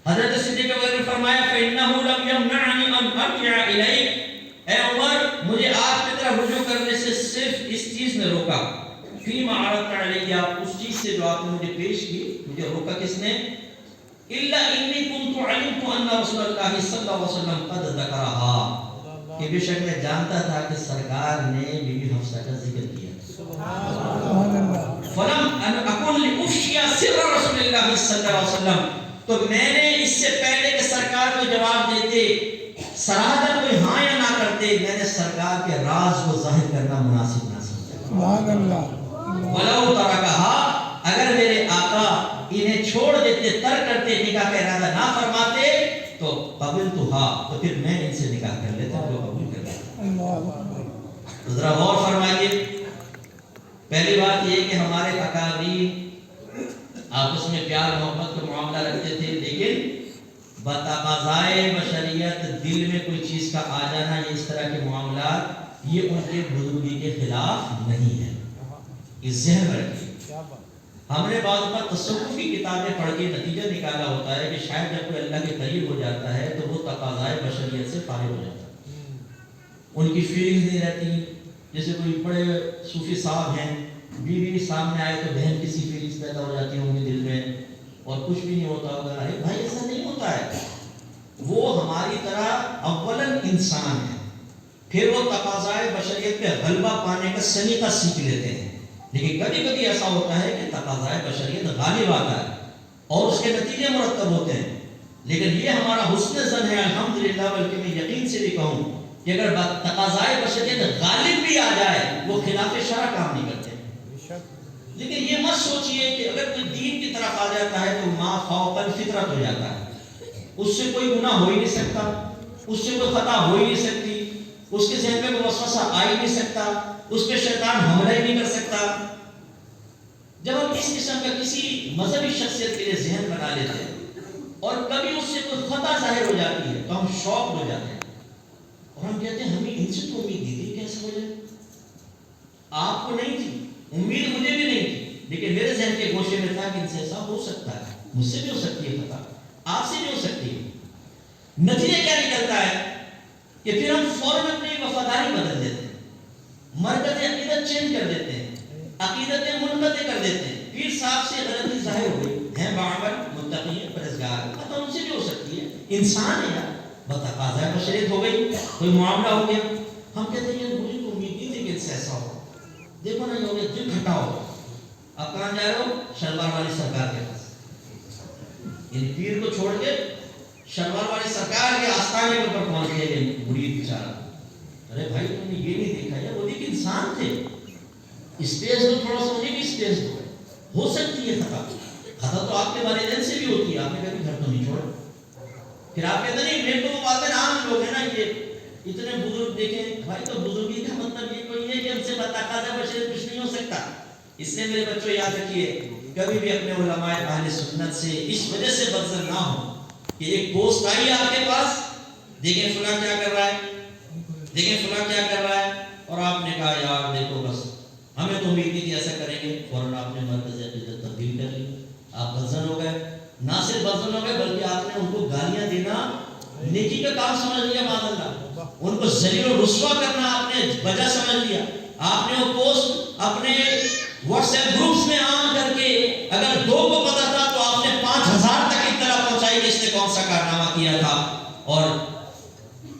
حضرت صدیق اکبر نے فرمایا فَإِنَّهُ لَمْ يَمْنَعْنِي أَنْ أَرْجِعَ إِلَيْكَ، اے عمر مجھے آپ کی طرف رجوع کرنے سے صرف اس چیز نے روکا، فِيمَا عَرَضْتَ عَلَيَّ، اس چیز سے جو آپ نے مجھے پیش کی، مجھے روکا کس نے؟ إِلَّا إِنِّي كُنْتُ عَلِمْتُ أَنَّ رَسُولَ اللَّهِ صلی اللہ علیہ وسلم قَدْ ذَكَرَهَا، کہ بے شک میں جانتا تھا کہ سرکار نے بی بی حفصہ کا ذکر کیا۔ فَلَمْ أَنْ أَكُنْ لِأُفْشِيَ سِرَّ رَسُولِ اللَّهِ صلی اللہ علیہ وسلم، تو میں نے اس سے پہلے کہ سرکار کو جواب دیتے، صراحتاً کوئی ہاں یا نہ کرتے، میں نے سرکار کے راز کو ظاہر کرنا مناسب نہ سمجھا۔ وَلَوْ تَرَكَهَا، اگر میرے آقا انہیں چھوڑ دیتے، ترک کرتے، نکاح کا ارادہ نہ فرماتے تو قبلتها، تو پھر میں ان سے نکاح کر لیتا، وہ قبول کر لیتا۔ ذرا غور فرمائیے، پہلی بات یہ کہ ہمارے اکابرین آپس میں پیار محبت کا معاملہ رکھتے تھے، لیکن بتقاضائے بشریت دل میں کوئی چیز کا آ جانا، یہ اس طرح کے معاملات، یہ ان کے بزرگی کے خلاف نہیں ہے، اس ذہن میں رکھیے۔ ہم نے بعض بار تصوف کی کتابیں پڑھ کے نتیجہ نکالا ہوتا ہے کہ شاید جب کوئی اللہ کے قریب ہو جاتا ہے تو وہ تقاضائے بشریت سے فارغ ہو جاتا ہے، ان کی فیلنگز نہیں رہتی۔ جیسے کوئی بڑے صوفی صاحب ہیں، بیوی سامنے آئے تو بہن کسی فیلنگز پیدا ہو جاتی ہوں گی دل میں، اور کچھ بھی نہیں ہوتا ہوگا، ارے بھائی ایسا نہیں ہوتا ہے، وہ ہماری طرح اولاً انسان ہے، پھر وہ تقاضائے بشریت پہ غلبہ پانے کا سلیقہ سیکھ لیتے ہیں، لیکن کبھی کبھی ایسا ہوتا ہے کہ تقاضائے بشریت غالب آتا ہے اور اس کے نتیجے مرتب ہوتے ہیں، لیکن یہ ہمارا حسن ظن ہے الحمدللہ، بلکہ میں یقین سے بھی کہوں کہ اگر تقاضائے بشریت غالب بھی آ جائے وہ خلاف شرع کام نہیں کرتے۔ لیکن یہ مت سوچئے کہ اگر کوئی دین کی طرف آ جاتا ہے تو ما فوق الفطرت ہو جاتا ہے، اس سے کوئی گناہ ہو ہی نہیں سکتا، اس سے کوئی خطا ہو ہی نہیں سکتی، اس کے ذہن میں کوئی وسوسہ آ ہی نہیں سکتا، اس پہ شیطان حملہ ہی نہیں کر سکتا۔ جب ہم اس قسم کا کسی مذہبی شخصیت کے لیے ذہن بنا لیتے ہیں اور کبھی اس سے کوئی خطا ظاہر ہو جاتی ہے تو ہم شوق ہو جاتے ہیں اور ہم کہتے ہیں ہمیں ان سے تو امید تھی، کیسے ہو جائے؟ آپ کو نہیں تھی امید، مجھے بھی نہیں تھی، لیکن میرے ذہن کے گوشے میں تھا کہ ان سے ایسا ہو سکتا ہے، مجھ سے بھی ہو سکتی ہے خطا، آپ سے بھی ہو سکتی ہے۔ نتیجہ کیا نکلتا ہے؟ کہ پھر ہم فوراً اپنی وفاداری بدل دیتے ہیں، مرکز عقیدت چینج کر دیتے ہیں، عقیدت منقطع کر دیتے ہیں. پیر صاحب سے غلطی ظاہر ہو گئی ہے، باعمل متقی پرہیزگار، خطا ان سے بھی ہو سکتی ہے، انسان ہے یار، بتقاضۂ بشریت ہو گئی، کوئی معاملہ ہو گیا. ہم کہتے ہیں مجھے تو امید نہیں تھی کہ اس سے ایسا ہو. دیکھو نا یہ ہو گیا، دل کھٹا ہو. اب کہاں جا رہے ہو؟ شلوار والی سرکار کے پاس. یعنی پیر کو چھوڑ کے شلوار والی سرکار کے آستانے کے اوپر پہنچ گئے یہ مرید بیچارہ. ارے بھائی تم نے یہ نہیں دیکھا ہے، وہ ایک انسان تھے. اسپیس دو تھوڑا سا، انہیں بھی اسپیس دو. ہو سکتی ہے خطا، خطا تو آپ کے والدین سے بھی ہوتی ہے، آپ نے کبھی گھر تو نہیں چھوڑا. پھر آپ کہتے نہیں میرے کو وہ باتیں عام لوگ ہیں نا، یہ اتنے بزرگ دیکھیں بھائی، تو بزرگی کا مطلب یہ کوئی ہے کہ ہم سے بتقاضۂ بشریت کچھ نہیں ہو سکتا. اس لیے میرے بچوں یاد رکھیے، کبھی بھی اپنے علماء اہل سنت سے اس وجہ سے بدظن نہ ہو کہ ایک پوسٹ آئی آپ کے پاس، دیکھیں فلاں کیا کر رہا ہے، دیکھیں فلاں کیا کر رہا ہے، اور آپ نے کہا یار دیکھو بس ہمیں تو امید نہیں تھی ایسا کریں گے، فوراً آپ نے مرکز عقیدت تبدیل کر لی. آپ بدظن ہو گئے. نہ صرف بدظن ہو گئے بلکہ آپ نے ان کو گالیاں دینا نیکی کا کام سمجھ لیا. معاذ اللہ، ان کو ذلیل و رسوا کرنا آپ نے وجہ سمجھ لیا. آپ نے وہ پوسٹ اپنے واٹس ایپ گروپس میں عام کر کے اگر 2 کو پتا تھا تو آپ نے 5000 تک اطلاع پہنچائی کہ اس نے کون سا کارنامہ کیا تھا. اور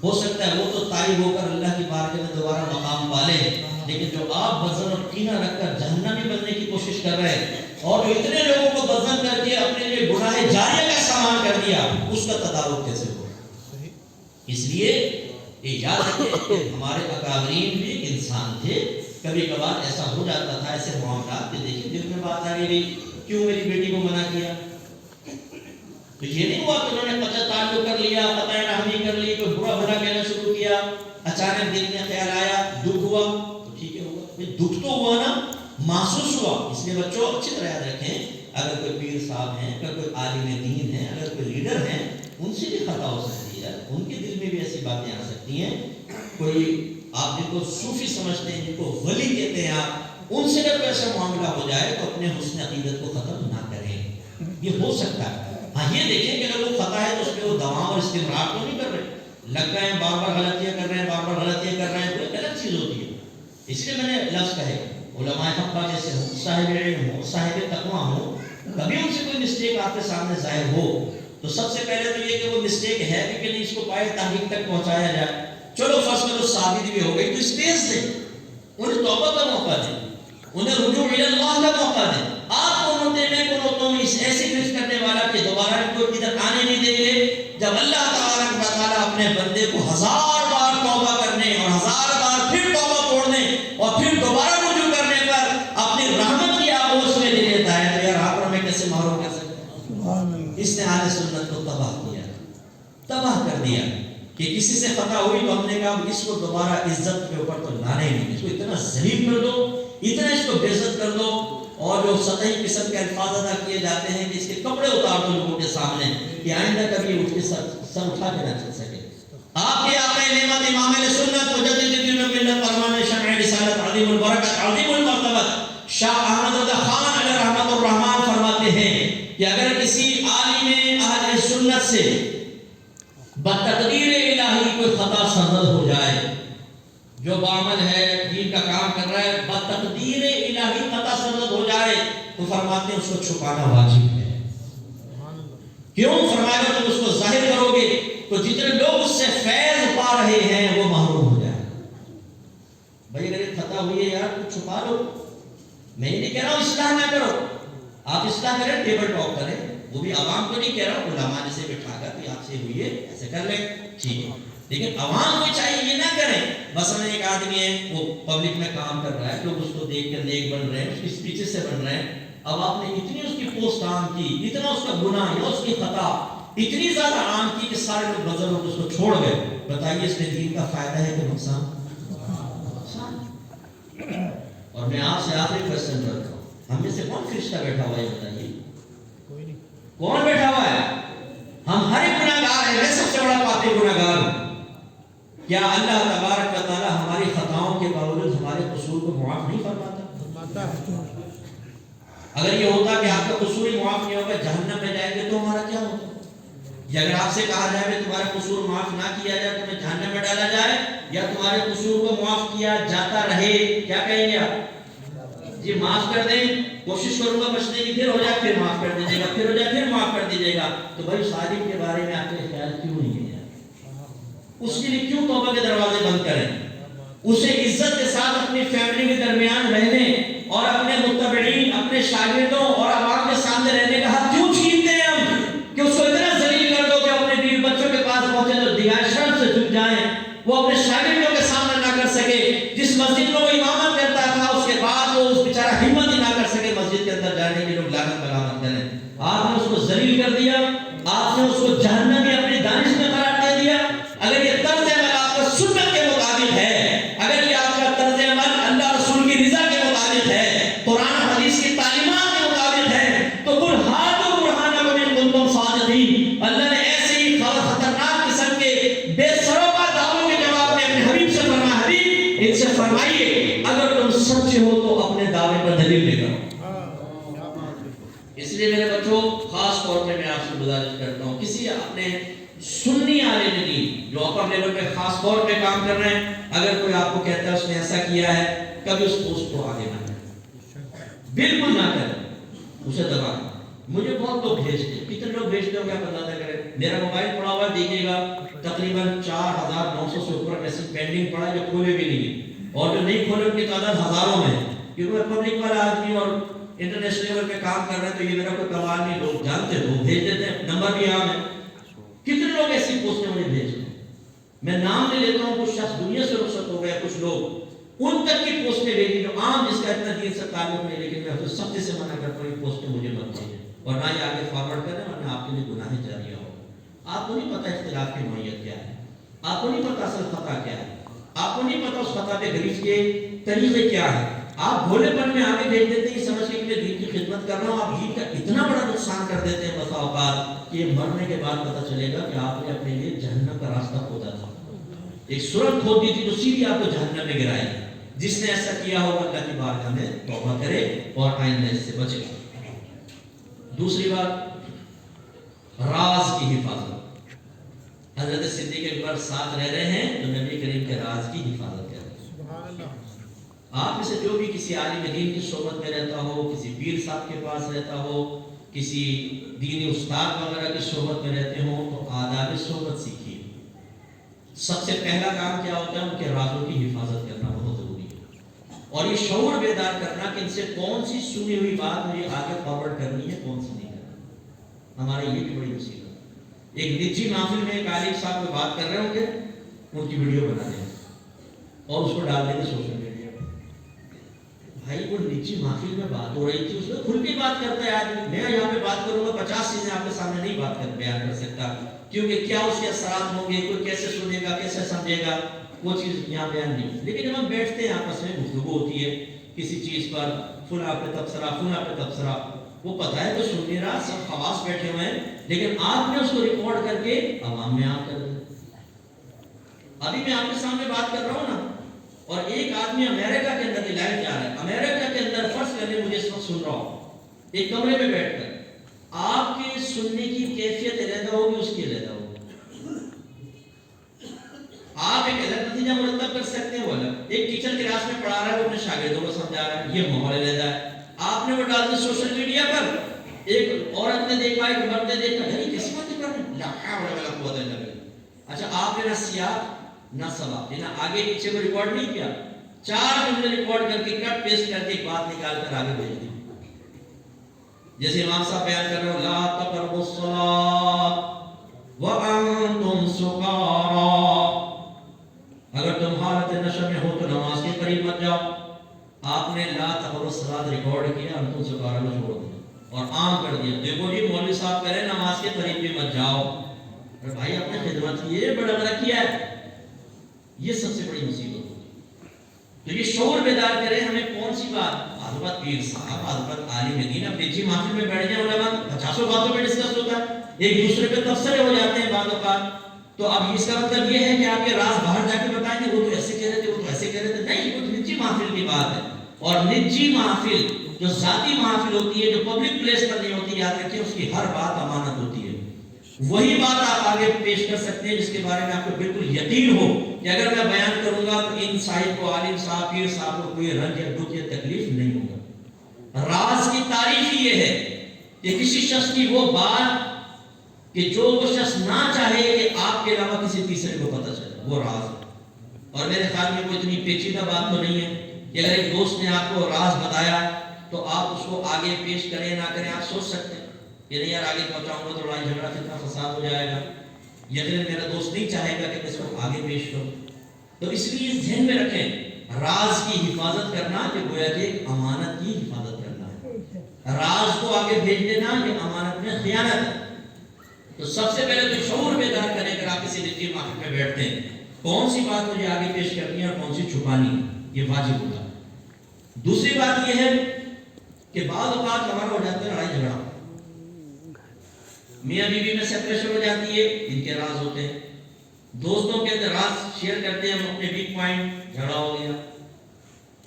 ہو سکتا ہے وہ تو تائب ہو کر اللہ کی بارگاہ میں دوبارہ مقام پالے، لیکن جو آپ بدظن اور کینہ رکھ کر جہنمی بننے کی کوشش کر رہے ہیں اور جو اتنے لوگوں کو بدظن کر کے اپنے لیے گناہ جاریہ کا سامان کر دیا، اس کا تدارک کیسے ہو؟ اس لیے یہ یاد رکھیں کہ ہمارے اکابرین بھی انسان تھے. کبھی کبھار ایسا ہو جاتا تھا، ایسے معاملات کے دیکھیں دل میں بات آ رہی کیوں میری بیٹی کو منع کیا. تو یہ نہیں ہوا کہ انہوں نے قطع تعلق کر لیا، قطع رحمی کر لی، کوئی برا بھلا کہنا شروع کیا، اچانک دل میں خیال آیا، دکھ ہوا تو ٹھیک ہے ہوا. دکھ تو ہوا نا، محسوس ہوا. اس لیے بچوں اچھی طرح یاد رکھیں، اگر کوئی پیر صاحب ہیں، اگر کوئی عالم دین ہے، اگر کوئی لیڈر ہیں، ان سے بھی خطا ہو سکتی ہے، ان کے دل میں بھی ایسی باتیں آ سکتی ہیں. کوئی آپ جن کو صوفی سمجھتے ہیں، جن کو ولی کہتے ہیں، آپ ان سے اگر ایسا معاملہ ہو جائے تو اپنے حسن عقیدت کو ختم نہ کریں. یہ ہو سکتا ہے. ہاں یہ دیکھیں کہ اگر وہ خطا ہے تو اس پہ وہ دوام اور استمرار تو نہیں کر رہے، لگ رہے ہیں بار بار غلطیاں کر رہے ہیں، بار بار غلطیاں کر رہے ہیں، کوئی غلط چیز ہوتی ہے. اس لیے میں نے لفظ کہے علماء حقہ جیسے صاحب علم ہو، صاحب تقویٰ ہو، کبھی ان سے کوئی مسٹیک آپ کے سامنے ظاہر ہو تو سب سے پہلے تو یہ کہ وہ مسٹیک ہے بھی کہ نہیں، اس کو پائے تحقیق تک پہنچایا جائے. چلو فرض کرو ثابت بھی ہو گئی تو اسپیس دیں، انہیں توبہ کا موقع دیں، انہیں رجوع الی اللہ کا موقع دیں. آپ کو نوتے میں ایسی فکر کرنے والا کہ دوبارہ ان کو ادھر آنے نہیں دیں گے. جب اللہ تبارک و تعالیٰ اپنے بندے کو 1000 بار توبہ کرنے اور 1000 بار پھر توبہ توڑنے اور پھر دوبارہ رجوع کرنے پر اپنی رحمت کی آغوش میں لے لیتا ہے، تو یار آپ ہمیں کیسے محروم کر سکتے ہیں؟ اس نے اہل سنت کو تباہ کر دیا کہ کسی سے خطا ہوئی تو ہم نے کہا اس کو دوبارہ عزت کے اوپر تو لانے نہیں، اس کو اتنا ذلیل کر دو، اتنا اس کو بے عزت کر دو، اور جو سطحی قسم کے الفاظ ادا کیے جاتے ہیں کہ اس کے کپڑے اتار دو لوگوں کے سامنے کہ آئندہ کبھی اٹھ کے سر اٹھا کے نہ چل سکے. آپ کے آقا نعمت امام اہل سنت مجدد دین و ملت فرمان شمع رسالت عظیم البرکت عظیم المرتبت شاہ احمد رضا خان علیہ رحمت الرحمان فرماتے ہیں کہ اگر کسی عالم اہل سنت سے بتقدیر الہی کوئی خطا سرزد ہو جائے، جو بعمل ہے دین کا کام کر رہا ہے، بتقدیر الہی خطا سرزد ہو جائے تو فرماتے ہیں اس کو چھپانا واجب ہے. کیوں؟ فرمایا گا تم اس کو ظاہر کرو گے تو جتنے لوگ اس سے فیض پا رہے ہیں وہ محروم ہو جائیں. بھائی اگر یہ خطا ہوئی ہے یار تو چھپا لو. میں یہ نہیں کہہ رہا ہوں اصلاح نہ کرو، آپ اصلاح کریں، ٹیبل ٹاک کریں، وہ بھی عوام کو نہیں کہہ رہا ہوں، علماء جیسے بٹھا کر کہ آپ سے ہوئی ہے ایسے کر لیں، ٹھیک ہے، لیکن عوام کو چاہیے یہ نہ کریں. مثلا ایک آدمی ہے وہ پبلک میں کام کر رہا ہے، لوگ اس کو دیکھ کر نیک بن رہے ہیں، اس کی اسپیچز سے بن رہے ہیں. اب آپ نے اتنی اس کی پوسٹ عام کی، اتنا اس کا گناہ یا اس کی خطا اتنی زیادہ عام کی کہ سارے لوگ بدل ہو کے اس کو چھوڑ گئے. بتائیے اس میں دین کا فائدہ ہے کہ نقصان؟ اور میں آپ سے آخری کوسچن کرتا ہوں، ہم میں سے کون فرشتہ بیٹھا ہوا ہے؟ بتائیے کون بیٹھا ہوا ہے؟ ہم ہر ایک گناہ گار ہیں، میں سب سے بڑا پاپی گناہ گار ہوں. کیا اللہ تبارک و تعالی ہماری خطاؤں کے باوجود ہمارے قصور کو معاف نہیں فرماتا؟ اگر یہ ہوتا کہ آپ کا قصور ہی معاف نہیں ہوگا، جہنم میں جائیں گے تو ہمارا کیا ہوتا؟ یا اگر آپ سے کہا جائے کہ تمہارا قصور معاف نہ کیا جائے تمہیں جہنم میں ڈالا جائے ہمارے قصور کو معاف کیا جاتا رہے، کیا کہیں گے آپ؟ جی معاف کر دیں، کوشش کروں گا بچنے کی، پھر ہو جائے پھر معاف کر دیجیے گا، پھر ہو جائے پھر معاف کر دیجیے گا۔ تو بھائی صادق کے بارے میں آپ نے خیال کیوں نہیں کیا؟ اس کے لیے کیوں توبہ کے دروازے بند کریں؟ اسے عزت کے ساتھ اپنی فیملی کے درمیان رہنے اور اپنے متبعین، اپنے شاگردوں اور عوام کے سامنے رہنے کا حق کیوں چھینتے ہیں ہم؟ کہ اس کو اتنا ذلیل کر دو کہ اپنے بیوی بچوں کے پاس پہنچے تو دیوار شرم سے جھک جائیں، وہ اپنے شاگردوں کے سامنے نہ کر سکے، جس مسجد میں وہ امامت کرتا تھا اس کے بعد وہ اس بیچارہ ہمت ہی نہ کر سکے مسجد کے اندر جانے کے، لوگ لعنت ملامت کریں۔ آپ نے اس کو ذلیل کر دیا، آپ نے اس کو جہنمی اپنی دانش میں قرار دے دیا۔ اگر یہ طرز عمل آپ کا سنت کے مطابق ہے، اگر یہ آپ کا طرز عمل اللہ رسول کی رضا کے مطابق ہے، قرآن حدیث کی تعلیمات کے مطابق ہے، تو قل ہاتوا برہانکم ان کنتم صادقین۔ اللہ نے ایسے ہی خطرناک قسم کے بے سروپا دعووں کے جواب میں اپنے حبیب سے فرمایا، حبیب ان سے فرمائیے اگر تم سچے ہو تو اپنے دعوے پر دلیل لے کر۔ اس لیے میرے بچوں خاص طور پہ میں آپ سے گزارش کرتا ہوں، کسی اپنے سنی عالم دین جو اپر لیول پہ خاص طور پہ کام کر رہے ہیں، اگر کوئی آپ کو کہتا ہے اس نے ایسا کیا ہے، کبھی اس پوسٹ کو آگے نہ کریں، بالکل نہ کریں، اسے دبا۔ مجھے بہت لوگ بھیجتے ہیں، کتنے لوگ بھیجتے ہو کیا پتہ نہ کریں، میرا موبائل پڑا ہوا دیکھیے گا تقریباً 4900 سے اوپر میسج پینڈنگ پڑا ہے جو کھولے بھی نہیں ہے، اور جو نہیں کھولے ان کی تعداد ہزاروں میں ہے، کیونکہ میں پبلک والا آدمی اور انٹرنیشنل لیول پہ کام کر رہے ہیں تو یہ میرا کوئی کمال نہیں، لوگ جانتے ہیں، لوگ بھیج دیتے ہیں، نمبر بھی عام ہے۔ کتنے لوگ ایسی پوسٹیں مجھے بھیجتے ہیں، میں نام نہیں لیتا ہوں، کچھ شخص دنیا سے رخصت ہو گئے، کچھ لوگ ان تک کی پوسٹیں بھیجی جو عام جس کا اتنا دین سے تعلق نہیں، لیکن میں تو سختی سے منع کرتا ہوں یہ پوسٹیں مجھے مت بھیجیں اور نہ ہی آگے فارورڈ کریں، ورنہ آپ کے لیے گناہ جاریہ ہو۔ آپ کو نہیں پتہ اختلاف کی نوعیت کیا ہے، آپ کو نہیں پتہ اصل خطا کیا ہے، آپ کو نہیں پتہ اس خطا پہ گریز کے طریقے کیا ہے، آپ بھولے پن میں آگے بھیج دیتے ہیں سمجھ کے میں دین کی خدمت کر رہا ہوں، آپ دین کا اتنا بڑا نقصان کر دیتے ہیں بسا اوقات کہ یہ مرنے کے بعد پتہ چلے گا کہ آپ نے اپنے لیے جہنم کا راستہ کھودا تھا، ایک سرنگ کھود دی تھی جو سیدھی آپ کو جہنم میں گرائی۔ جس نے ایسا کیا ہوگا اللہ کی بارگاہ میں توبہ کرے اور آئندہ اس سے بچے۔ دوسری بات، راز کی حفاظت۔ حضرت صدیق اکبر ساتھ رہ رہے ہیں تو نبی کریم کے راز کی حفاظت کر رہے ہیں۔ آپ میں سے جو بھی کسی عالم دین کی صحبت میں رہتا ہو، کسی پیر صاحب کے پاس رہتا ہو، کسی دینی استاد وغیرہ کی صحبت میں رہتے ہوں تو آداب صحبت سیکھیے۔ سب سے پہلا کام کیا ہوتا ہے؟ ان کے رازوں کی حفاظت کرنا بہت ضروری ہے، اور یہ شعور بیدار کرنا کہ ان سے کون سی سنی ہوئی بات مجھے آگے فارورڈ کرنی ہے، کون سی نہیں کرنی۔ ہمارے یہ بھی بڑی مصیبت، ایک نجی محفل میں ایک عالم صاحب کوئی بات کر رہے ہوں گے، ان کی ویڈیو بنا دیں اور اس کو ڈال دیں گے سوشل میڈیا۔ بھائی وہ نجی محفل میں بات ہو رہی تھی، اس میں کھل کے بات کرتا ہے آدمی، میں یہاں پہ بات کروں گا 50 چیزیں آپ کے سامنے نہیں بات کر بیان کر سکتا، کیونکہ کیا اس کے اثرات ہوں گے، کوئی کیسے سنے گا، کیسے سمجھے گا، وہ چیز یہاں بیان نہیں۔ لیکن جب ہم بیٹھتے ہیں آپس میں گفتگو ہوتی ہے کسی چیز پر، فلاں پہ تبصرہ، فلاں پہ تبصرہ، وہ پتہ ہے تو سن نہیں رہا، سب خواص بیٹھے ہوئے ہیں، لیکن آپ نے اس کو ریکارڈ کر کے عوام میں عام کر دیا۔ ابھی میں آپ کے سامنے بات کر رہا ہوں نا، اور ایک آدمی امریکہ کے اندر لائیو جا رہا ہے، امریکہ کے اندر فرض کرنے مجھے اس وقت سن رہا ہوں، ایک کمرے میں بیٹھ کر، آپ کے سننے کی کیفیت علیحدہ ہوگی، اس کی علیحدہ ہوگی، آپ ایک الگ نتیجہ مرتب کر سکتے ہیں، وہ الگ۔ ایک ٹیچر کلاس میں پڑھا رہا ہے، وہ اپنے شاگردوں کو سمجھا رہا ہے، یہ ماحول علیحدہ ہے۔ آپ نے وہ ڈال دیا سوشل میڈیا پر، ایک عورت نے دیکھا، ایک مرد نے دیکھا، یعنی کسی بات کر رہے ہیں، لا حول ولا قوت الا باللہ۔ اچھا آپ نے نہ سیاق نہ سبق، نہ آگے پیچھے کو ریکارڈ نہیں کیا، 4 جملے ریکارڈ کر کے کٹ پیسٹ کر کے ایک بات نکال کر آگے بھیج دی۔ جیسے امام صاحب بیان کر رہے ہو، لا تقربوا الصلاۃ وانتم سکارى، اگر تم حالت نشے میں ہو تو نماز کے قریب مت جاؤ۔ آپ نے لا تقربوا الصلاۃ ریکارڈ کیا، انتم سکارى کو چھوڑ دیا اور عام کر دیا، دیکھو جی مولوی صاحب کہہ رہے ہیں نماز کے قریب بھی مت جاؤ۔ اور بھائی اپنے خدمت کی یہ بڑا بڑا کیا ہے، یہ سب سے بڑی مصیبت ہوتی ہے۔ تو یہ شعور بیدار کریں ہمیں کون سی بات، بعض پیر صاحب، بعض عالم دین اپنی نجی محفل میں بیٹھ جائیں، علماء 50 باتوں پہ ڈسکس ہوتا ہے، ایک دوسرے پہ تبصرے ہو جاتے ہیں بعض اوقات۔ تو اب اس کا مطلب یہ ہے کہ آپ کے راز باہر جا کے بتائیں گے، وہ تو ایسے کہہ رہے تھے، وہ تو ایسے کہہ رہے تھے، نہیں، وہ نجی محفل کی بات ہے۔ اور نجی محفل جو ذاتی محفل ہوتی ہے، جو پبلک پلیس پر نہیں ہوتی، یاد رکھیں اس کی ہر بات امانت ہوتی ہے۔ وہی بات آپ آگے پیش کر سکتے ہیں جس کے بارے میں آپ کو بالکل یقین ہو کہ اگر میں بیان کروں گا تو ان صاحب کو، عالم صاحب، پیر صاحب کو کوئی رنج یا دکھ یا تکلیف نہیں ہوگا۔ راز کی تعریف ہی یہ ہے کہ کسی شخص کی وہ بات کہ جو وہ شخص نہ چاہے کہ آپ کے علاوہ کسی تیسرے کو پتہ چلے، وہ راز ہے۔ اور میرے خیال میں وہ اتنی پیچیدہ بات تو نہیں ہے کہ اگر ایک دوست نے آپ کو راز بتایا تو آپ اس کو آگے پیش کریں نہ کریں، آپ سوچ سکتے ہیں کہ نہیں یار آگے پہنچاؤں گا تو لڑائی جھگڑا فتنہ فساد ہو جائے گا، یقیناً میرا دوست نہیں چاہے گا کہ میں اس کو آگے پیش کروں۔ تو اس لیے اس ذہن میں رکھیں، راز کی حفاظت کرنا کہ گویا کہ ایک امانت کی حفاظت کرنا ہے۔ راز کو آگے بھیج دینا یہ امانت میں خیانت ہے۔ تو سب سے پہلے تو شعور بیدار کریں اگر آپ کسی نجی محفل میں بیٹھتے ہیں، کون سی بات مجھے آگے پیش کرنی ہے اور کون سی چھپانی ہے، یہ واجب ہوگا۔ دوسری بات یہ ہے کہ بعض اوقات ہمارا ہو جاتا ہے لڑائی جھگڑا، میاں بیوی میں سیپریشن ہو جاتی ہے، ان کے راز ہوتے ہیں، دوستوں کے اندر راز شیئر کرتے ہیں، ہم اپنے ویک پوائنٹ، جھگڑا ہو گیا۔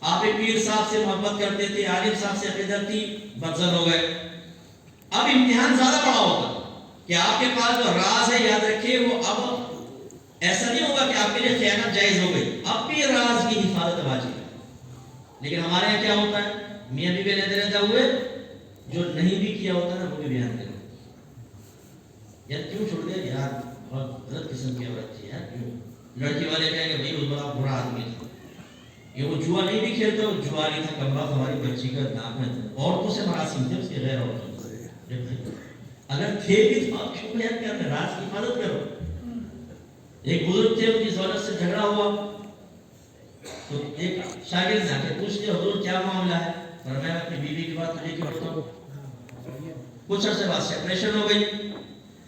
آپ ایک پیر صاحب سے محبت کرتے تھے، عالم صاحب سے عقیدت تھی، بدزن ہو گئے۔ اب امتحان زیادہ بڑا ہوگا کہ آپ کے پاس جو راز ہے یاد رکھیے وہ اب ایسا نہیں ہوگا کہ آپ کے لیے خیانت جائز ہو گئی، اب بھی راز کی حفاظت واجب ہے۔ لیکن ہمارے یہاں کیا ہوتا ہے، میاں بیوی رہتے رہتے ہوئے جو نہیں بھی کیا ہوتا ہے وہ بھی بیان کرو، یار کیوں چھوڑ دیا یار، بہت غلط قسم کی عورت تھی یار، کیوں؟ لڑکی والے کہیں گے بھائی وہ بڑا برا آدمی تھا، یہ وہ جوا نہیں بھی کھیلتا، وہ جوا نہیں تھا، کمرہ ہماری بچی کا نام ہے، عورتوں سے مراسم تھے اس کے، غیر عورتوں سے۔ اگر تھے بھی تو آپ کیوں بیان کرتے ہیں، راز کی حفاظت کرو۔ ایک بزرگ تھے، ان کی زوجت سے جھگڑا ہوا تو ایک شاگرد نے آ کے پوچھ لیا حضور کیا معاملہ ہے؟ فرمایا اپنی بیوی کی بات تجھے کیوں بتاؤں؟ کچھ عرصے بعد سیپریشن ہو گئی،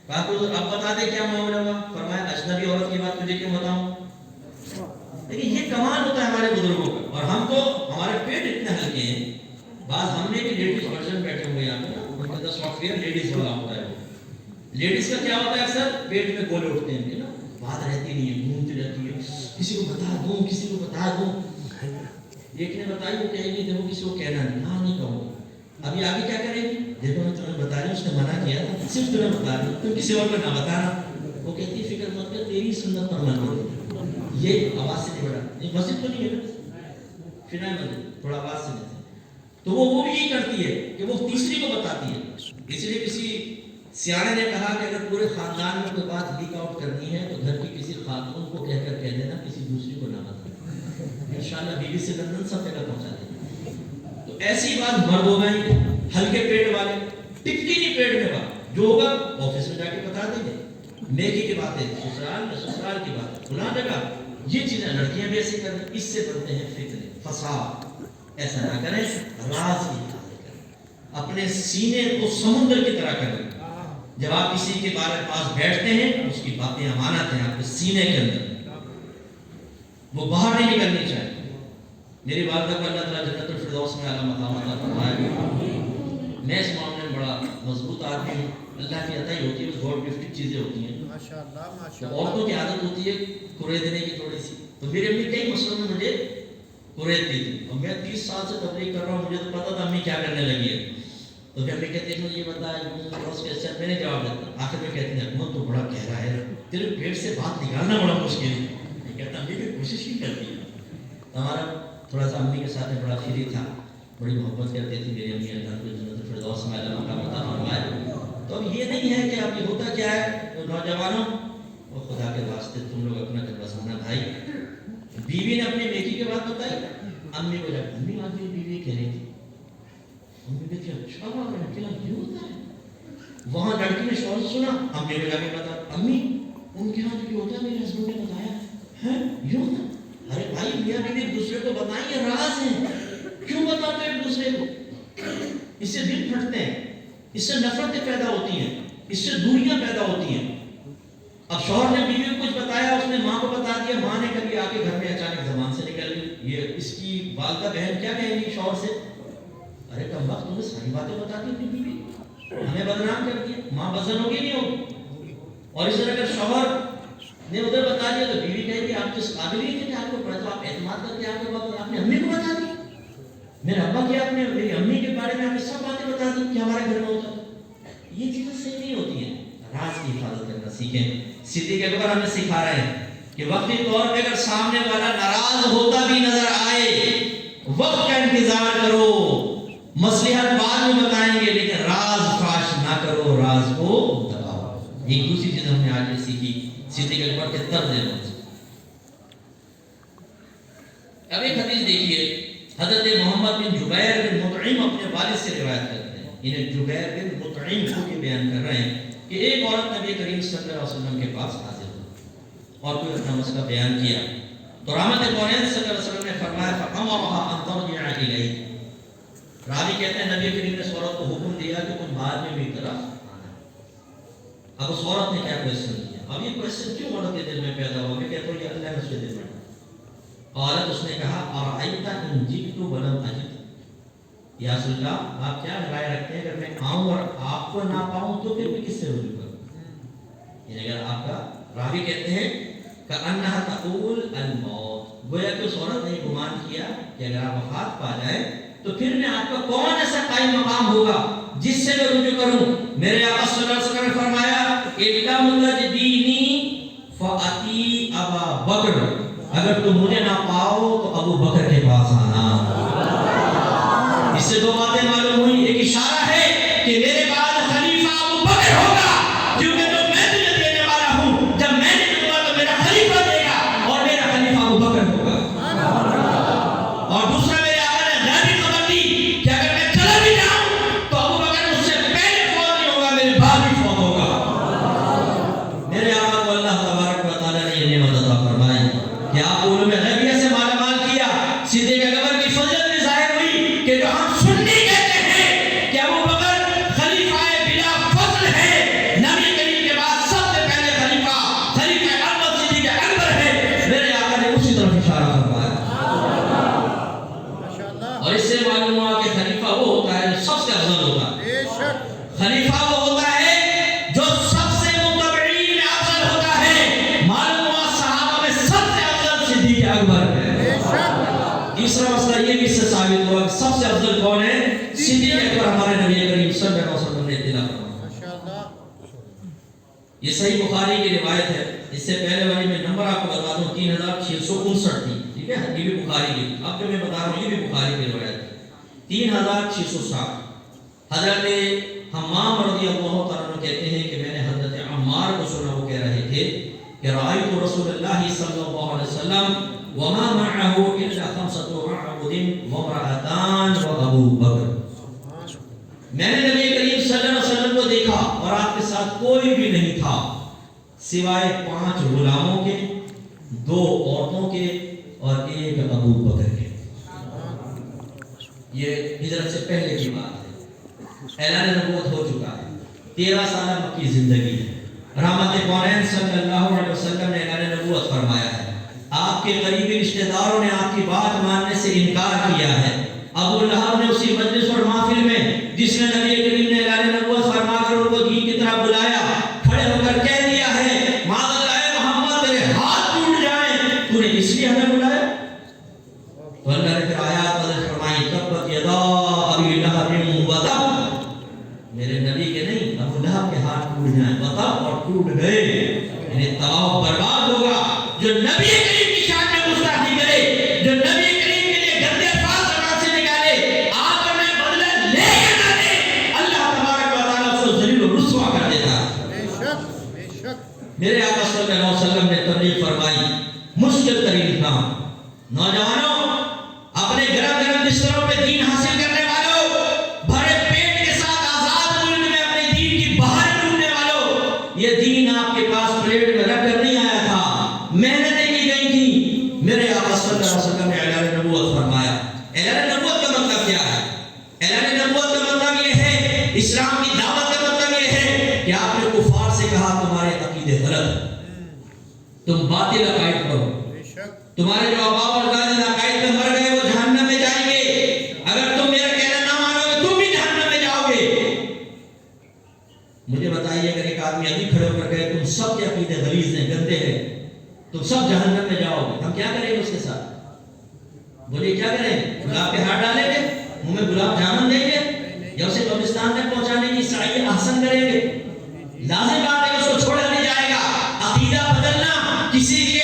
کہا کہ حضور اب بتا دے کیا معاملہ ہوا؟ فرمایا اجنبی عورت کی بات تجھے کیوں بتاؤں؟ لیکن یہ کمال ہوتا ہے ہمارے بزرگوں کا، اور ہم تو ہمارے پیٹ اتنے ہلکے ہیں، بعض ہم نے بھی لیڈیز ورژن بیٹھے ہوئے یہاں پہ، ان کا سافٹ ویئر لیڈیز والا ہوتا ہے، لیڈیز کا کیا ہوتا ہے اکثر پیٹ میں گولے اٹھتے ہیں نا، بات رہتی نہیں ہے، گھومتی رہتی ہے، کسی کو بتا دوں کسی کو بتا دوں، ایک نے بتائی وہ کہے گی دیکھو کسی کو کہنا نہیں، ہاں نہیں کہوں گی، ابھی آگے کیا کرے گی، دیکھو میں تمہیں بتا رہی ہوں، اس نے منع کیا تھا صرف تمہیں بتا رہی ہوں، تم کسی اور کو نہ بتانا، وہ کہتی ہے فکر مت کر تیری سنت پر عمل کرو، یہ آواز سے نہیں بڑھا، یہ مسجد تو نہیں ہے نا، فنائے مسجد تھوڑا آواز سے نہیں، تو وہ بھی یہی کرتی ہے کہ وہ تیسری کو بتاتی ہے۔ اس لیے کسی سیانے نے کہا کہ اگر پورے خاندان میں کوئی بات لیک آؤٹ کرنی ہے تو گھر کی کسی خاتون کو کہہ کر کہہ دینا، کسی دوسری کو نہ بتانا، انشاءاللہ بیوی سے لندن سب جگہ پہنچا دیں۔ تو ایسی بات مرد ہو گئی ہلکے پیٹ والے، ٹکتی نہیں پیٹ میں بات، جو ہوگا آفس میں جا کے بتا دیں گے، نیکی کی باتیں سسرال میں، سسرال کی بات فلاں جگہ، یہ چیزیں لڑکیاں بھی ایسے کریں، اس سے بنتے ہیں فتنے فساد۔ ایسا نہ کریں، راز کی حفاظت کریں، اپنے سینے کو سمندر کی طرح کریں۔ جب آپ کسی کے بارے پاس بیٹھتے ہیں اس کی باتیں امانت ہیں آپ کے سینے کے اندر، وہ باہر نہیں نکلنی چاہیے۔ میری والدہ کو اللہ تعالیٰ جنت الفردوس میں اعلیٰ مقام عطا فرمائے۔ میں اس معاملے میں بڑا مضبوط آدمی ہوں، اللہ کی عطا ہی ہوتی ہے، اس گاڈ گفٹڈ چیزیں ہوتی ہیں۔ عورتوں کی عادت ہوتی ہے قرے دینے کی تھوڑی سی، تو میری امی کئی مسئلوں میں مجھے قرے دی تھی، اور میں 30 سال سے تبلیغ کر رہا ہوں، مجھے تو پتا تھا امی کیا کرنے لگی ہے، تو پھر امی کہتے ہیں یہ بتا اس کے ساتھ میں نے جواب دیتا، آخر میں کہتے ہیں اکمل تو بڑا گہرا ہے، تیرے پیٹ سے بات نکالنا بڑا مشکل ہے، یہ کہتا امی کی کوشش ہی کرتی ہے۔ ہمارا تھوڑا سا امی کے ساتھ میں بڑا فری تھا، بڑی محبت کرتے تھے میری امی، اللہ کو جنت الفردوس میں اعلیٰ مقام عطا فرمائے۔ تو اب یہ نہیں ہے کہ اب یہ ہوتا کیا ہے نوجوانوں، اور خدا کے واسطے تم لوگ اپنا کر بسانا بھائی، بیوی نے اپنی بیٹی کی بات بتائی، امی کو جب امی آج میری بیوی کہہ رہی تھی، امی کہتی اچھا کیا یہ ہوتا ہے، وہاں لڑکی نے شوہر سنا، امی کو جا کے بتا، امی ان کے ہاں جو ہوتا ہے میرے ہسبینڈ نے بتایا ہے یہ ہوتا ہے۔ ارے بھائی میاں بیوی ایک دوسرے کو بتائیں، یہ راز ہیں، کیوں بتاتے ہیں ایک دوسرے کو؟ اس سے دل پھٹتے ہیں، اس سے نفرتیں پیدا ہوتی ہیں، اس سے دوریاں پیدا ہوتی ہیں۔ اب شوہر نے بیوی کو کچھ بتایا، اس نے ماں کو بتا دیا، ماں نے کبھی آ کے گھر میں اچانک زبان سے نکل گئی، یہ اس کی والدہ بہن کیا کہیں گی شوہر سے، ارے کم وقت تمہیں ساری باتیں بتاتی اپنی بیوی، ہمیں بدنام کر دیا، ماں بدزن ہوگی نہیں ہوگی۔ اور اس طرح اگر شوہر نے ادھر بتا دیا تو بیوی کہے گی آپ جس قابل ہی تھے کہ آپ کو پڑھا، تو آپ اعتماد کر کے آپ کو بات آپ نے امی کو بتا دی، میرے ابا کیا آپ نے میری امی کے بارے میں آپ نے سب باتیں بتا دی کہ ہمارے گھر میں ہوتا ہے۔ یہ چیزیں صحیح نہیں ہوتی ہیں، راز کی حفاظت کرنا سیکھیں۔ صدیق اکبر ہمیں سکھا رہے ہیں کہ وقتی طور پہ اگر سامنے والا ناراض ہوتا بھی نظر آئے وقت کا انتظار کرو، مصلحت بعد میں بتائیں گے لیکن راز فاش نہ کرو، راز کو دباؤ۔ ایک دوسری چیز ہم نے آج سیکھی صدیق اکبر کے طرز عمل سے۔ اب ایک حدیث دیکھیے، حضرت محمد بن جبیر بن مطعم اپنے والد سے روایت کرتے ہیں، انہیں جبیر بن مطعم کو کے بیان کر رہے ہیں کہ ایک عورت نبی کریم صلی اللہ علیہ وسلم کے پاس حاضر ہوئی اور کوئی اپنا مسئلہ بیان کیا تو رحمت کونین صلی اللہ علیہ وسلم نے فرمایا فَأَمَرَهَا أَن تَرْجِعَ إِلَيْهِ۔ راوی کہتے ہیں نبی کریم نے اس عورت کو حکم دیا کہ تم بعد میں بھی طرف آنا۔ اب اس عورت نے کیا کوئسچن کیا؟ اب یہ کوئسچن کیوں عورت کے دل میں پیدا ہوا کہ کہتے ہو یہ اللہ نے اس کے دل میں عورت اس نے کہا اَرَأَيْتَ إِن جِئْتُ وَلَمْ أَجِدْ، یا رسول اللہ آپ کیا رائے رکھتے ہیں اگر میں آؤں اور آپ کو نہ پاؤں تو پھر میں کس سے رجوع کروں؟ یعنی اگر آپ کا راوی کہتے ہیں کأنها تقول الموت، گویا کہ اس عورت نے گمان کیا کہ اگر آپ وفات پا جائیں تو پھر میں آپ کا کون ایسا قائم مقام ہوگا جس سے میں رجوع کروں؟ میرے آقا صلی اللہ علیہ وسلم نے فرمایا اِلَّمْ تَجِدِينِي فَأَتِي أَبَا بَكْرَ، اگر تم مجھے نہ پاؤ تو ابو بکر کے پاس آنا۔ اس سے دو باتیں معلوم ہوئی، ایک اشارہ ہے کہ میرے بعد خلیفہ ابو بکر ہوگا کیونکہ جو میں تجھے دینے والا ہوں جب میں نے دوں گا تو میرا خلیفہ دے گا اور میرا خلیفہ ابو بکر ہوگا۔ اور دوسرا میرے آقا نے غیبی خبر دی کہ اگر میں چلا بھی جاؤں تو ابو بکر مجھ سے پہلے فوت نہیں ہوگا، میرے بعد بھی فوت ہوگا۔ میرے آقا کو اللہ تبارک و تعالیٰ نے یہ نعمت عطا فرمائی کہ آپ علوم غیبیہ سے مالا مال کیا۔ صدیق اکبر کی فضیلت میں ظاہر ہوئی کہ جو ہم سنی کہتے ہیں کہ ابو بکر خلیفہ بلا فضل ہے، نبی کریم کے بعد سب سے پہلے خلیفہ اول صدیق اکبر ہے، میرے آقا نے اسی طرف اشارہ فرمایا۔ اور اس سے معلوم ہوا کہ خلیفہ وہ ہوتا ہے جو سب سے افضل ہوتا ہے، خلیفہ وہ ہوتا ہے جو سب سے متبعین میں افضل ہوتا ہے۔ معلوم ہوا صحابہ میں سب سے افضل صدیق اکبر ہے۔ تیسرا مسئلہ یہ بھی اس سے ثابت ہوا کہ سب سے افضل کون ہے؟ صدیق اکبر ہمارے نبی کریم صلی اللہ علیہ وسلم نے اطلاع فرمایا۔ یہ صحیح بخاری کی روایت ہے، اس سے پہلے والی میں نمبر آپ کو بتا دوں 3659 تھی، ٹھیک ہے، یہ بھی بخاری کی، اب جو میں بتا رہا ہوں یہ بھی بخاری کی روایت ہے 3660۔ حضرت حمام رضی اللہ تعالیٰ عنہ کہتے ہیں کہ میں نے حضرت عمار کو سنا، وہ کہہ رہے تھے کہ رأیت رسول اللہ صلی اللہ علیہ وسلم وما معه الا 5 اعبد وامرأتان وابو بکر، میں نے نبی کریم صلی اللہ علیہ وسلم کو دیکھا اور آپ کے ساتھ کوئی بھی نہیں تھا سوائے 5 غلاموں کے، 2 عورتوں کے اور 1 ابو بکر کے۔ یہ ہجرت سے پہلے کی بات ہے، اعلان نبوت ہو چکا ہے، 13 سالہ مکی زندگی ہے۔ رحمت کونین صلی اللہ علیہ وسلم نے اعلان نبوت فرمایا ہے، آپ کے قریبی رشتہ داروں نے آپ کی بات ماننے سے انکار کیا ہے۔ ابو لہب نے اسی مجلس اور محفل میں جس میں نبی کریم نے اعلان نبوت فرما کر ان کو دین کی طرف بلایا، کھڑے ہو کر کہہ دیا ہے معاذ اللہ محمد تیرے ہاتھ ٹوٹ جائیں، تو نے اس لیے ہمیں بلایا؟ تو اللہ نے پھر آیات نازل فرمائی تبت یدا ابی لہب و تب، میرے نبی کے نہیں ابو لہب کے ہاتھ ٹوٹ جائیں، وتب اور ٹوٹ گئے، یعنی تباہ برباد ہوگا جو نبی کریم کی شان میں گستاخی کرے، جو نبی کریم کے لیے گندے الفاظ زبان سے نکالے، آپ میں بدلہ لے کے نہ دے، اللہ تبارک و تعالیٰ اس کو ذلیل و رسوا کر دیتا ہے۔ میرے آقا صلی اللہ علیہ وسلم نے تبلیغ فرمائی، مشکل ترین کام۔ نوجوانوں اپنے گرم گرم بستروں پہ دین حاصل کرنے والوں، بھرے پیٹ کے ساتھ آزاد ملک میں اپنے دین کی بہار ڈھونڈنے والوں، یہ دین آپ کے پاس پلیٹ میں رکھ کر نہیں آیا تھا، محنتیں کی گئی تھی۔ میرے آقا صلی اللہ علیہ وسلم نے اعلان نبوت فرمایا۔ اعلان نبوت کا مطلب کیا ہے؟ اعلان نبوت کا مطلب یہ ہے، اسلام کی دعوت کا مطلب یہ ہے کہ آپ نے کفار سے کہا تمہارے عقیدے غلط ہیں، تم باطل عقائد کرو، تمہارے جو آباء و اجداد عقائد میں مر گئے وہ جہنم میں جائیں گے، اگر تم میرا کہنا نہ مانو گے تم بھی جہنم میں جاؤ گے۔ مجھے بتائیے اگر ایک آدمی ابھی کھڑے ہو کر کہے تم سب کے عقیدے غلیظ ہیں، گندے ہیں، تم سب جہنم میں جاؤ گے، ہم کیا کریں گے اس کے ساتھ؟ بولیے کیا کریں؟ گلاب کے ہاتھ ڈالیں گے، منہ میں گلاب جامن دیں گے، یا اسے قبرستان تک پہنچانے کی سعی احسن کریں گے؟ لازم بات ہے کہ اس کو چھوڑا نہیں جائے گا۔ عقیدہ بدلنا کسی کے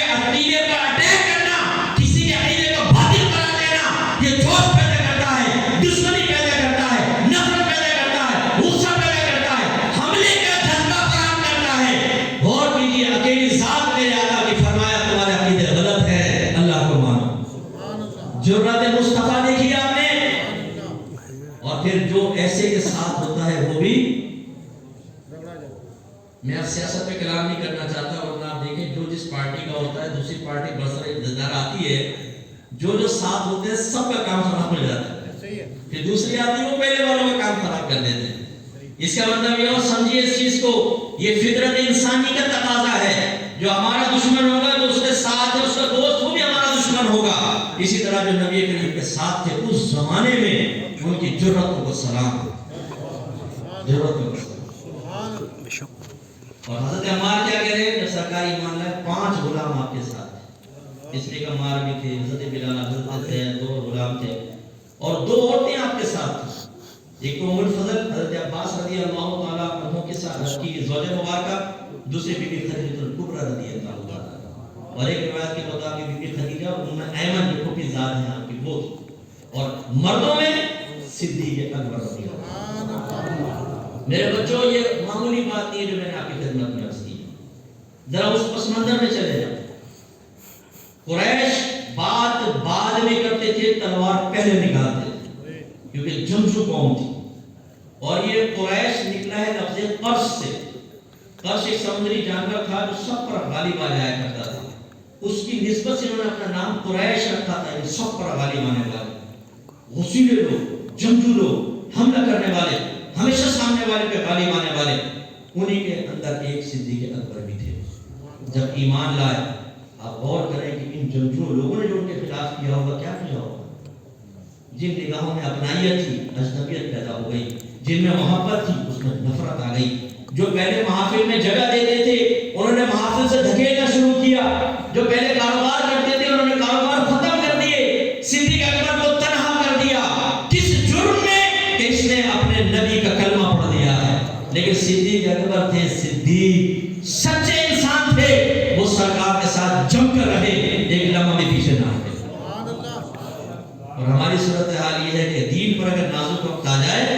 جرأت مصطفیٰ دیکھی آپ نے. اور پھر جو ایسے کے ساتھ ہوتا ہے وہ بھی. میں اب سیاست پہ کلام نہیں کرنا چاہتا، ورنہ آپ دیکھیں جو جس پارٹی کا ہوتا ہے دوسری پارٹی برسر اقتدار آتی ہے، جو ساتھ ہوتے ہیں سب کا کام خراب ہو جاتا ہے. پھر دوسری آتی ہے وہ پہلے والوں کا کام خراب کر دیتے ہیں. اس کا مطلب یہ ہو سمجھیے اس چیز کو، یہ فطرت انسانی کا تقاضا ہے. جو ہمارا دشمن ہوگا جو اس کے ساتھ ہے اس کا دوست وہ بھی ہمارا دشمن ہوگا. اسی طرح جو نبی کریم کے ساتھ تھے اس زمانے میں ان کی جرأتوں کو سلام. جرأتوں کو سلام. اور حضرت عمار کیا کہہ رہے ہیں؟ سرکاری ایمان لائے 5 غلام آپ کے ساتھ ہیں. اس لیے کہ عمار بھی تھے، حضرت بلال، حضرت تھے، 2 غلام تھے اور 2 عورتیں آپ کے ساتھ تھیں. ایک تو ام الفضل حضرت عباس رضی اللہ تعالیٰ عنہ کے ساتھ کی زوجہ مبارکہ، دوسری بی بی خدیجہ الکبریٰ رضی اللہ تعالیٰ. اور ایک روایت کے مطابق بی بی خدیجہ ام ایمن جو پھوپھی زاد ہیں آپ کی وہ تھی. اور مردوں میں صدیق اکبر رضی اللہ. میرے بچوں یہ معمولی بات نہیں ہے جو میں نے آپ کی خدمت میں عرض کی. ذرا اس پس منظر میں چلے جائیں. قریش بات بعد میں کرتے تھے، تلوار پہلے نکالتے تھے کیونکہ جمجو قوم تھی. اور یہ قریش نکلا ہے لفظ قرش سے. قرش ایک سمندری جانور تھا جو سب پر غالب آ جایا کرتا تھا. اس کی نسبت سے انہوں نے اپنا نام قریش رکھا تھا، یعنی سب پر غالب آنے والے، غسیلے لوگ، جنگجو لوگ، حملہ کرنے والے، ہمیشہ سامنے والے پہ غالب آنے والے. انہی کے اندر ایک صدیق اکبر بھی تھے. جب ایمان لائے آپ غور کریں کہ ان جنگجو لوگوں نے جو ان کے خلاف کیا ہوگا کیا کیا ہوگا. جن نگاہوں میں اپنائیت تھی اجنبیت پیدا ہو گئی، جن میں محبت تھی اس میں نفرت آ گئی. جو پہلے محافل میں جگہ دیتے تھے انہوں نے محافل سے دھکیلنا شروع کیا. جو پہلے کاروبار کرتے تھے انہوں نے کاروبار ختم کر دیے. صدیق اکبر کو تنہا کر دیا. کس جرم میں؟ کہ اس نے اپنے نبی کا کلمہ پڑھ دیا ہے. لیکن صدیق اکبر تھے صدیق، سچے انسان تھے. وہ سرکار کے ساتھ جم کر رہے، ایک لمحہ بھی پیچھے نہ ہٹے. اور ہماری صورتحال یہ ہے کہ دین پر اگر نازک وقت آ جائے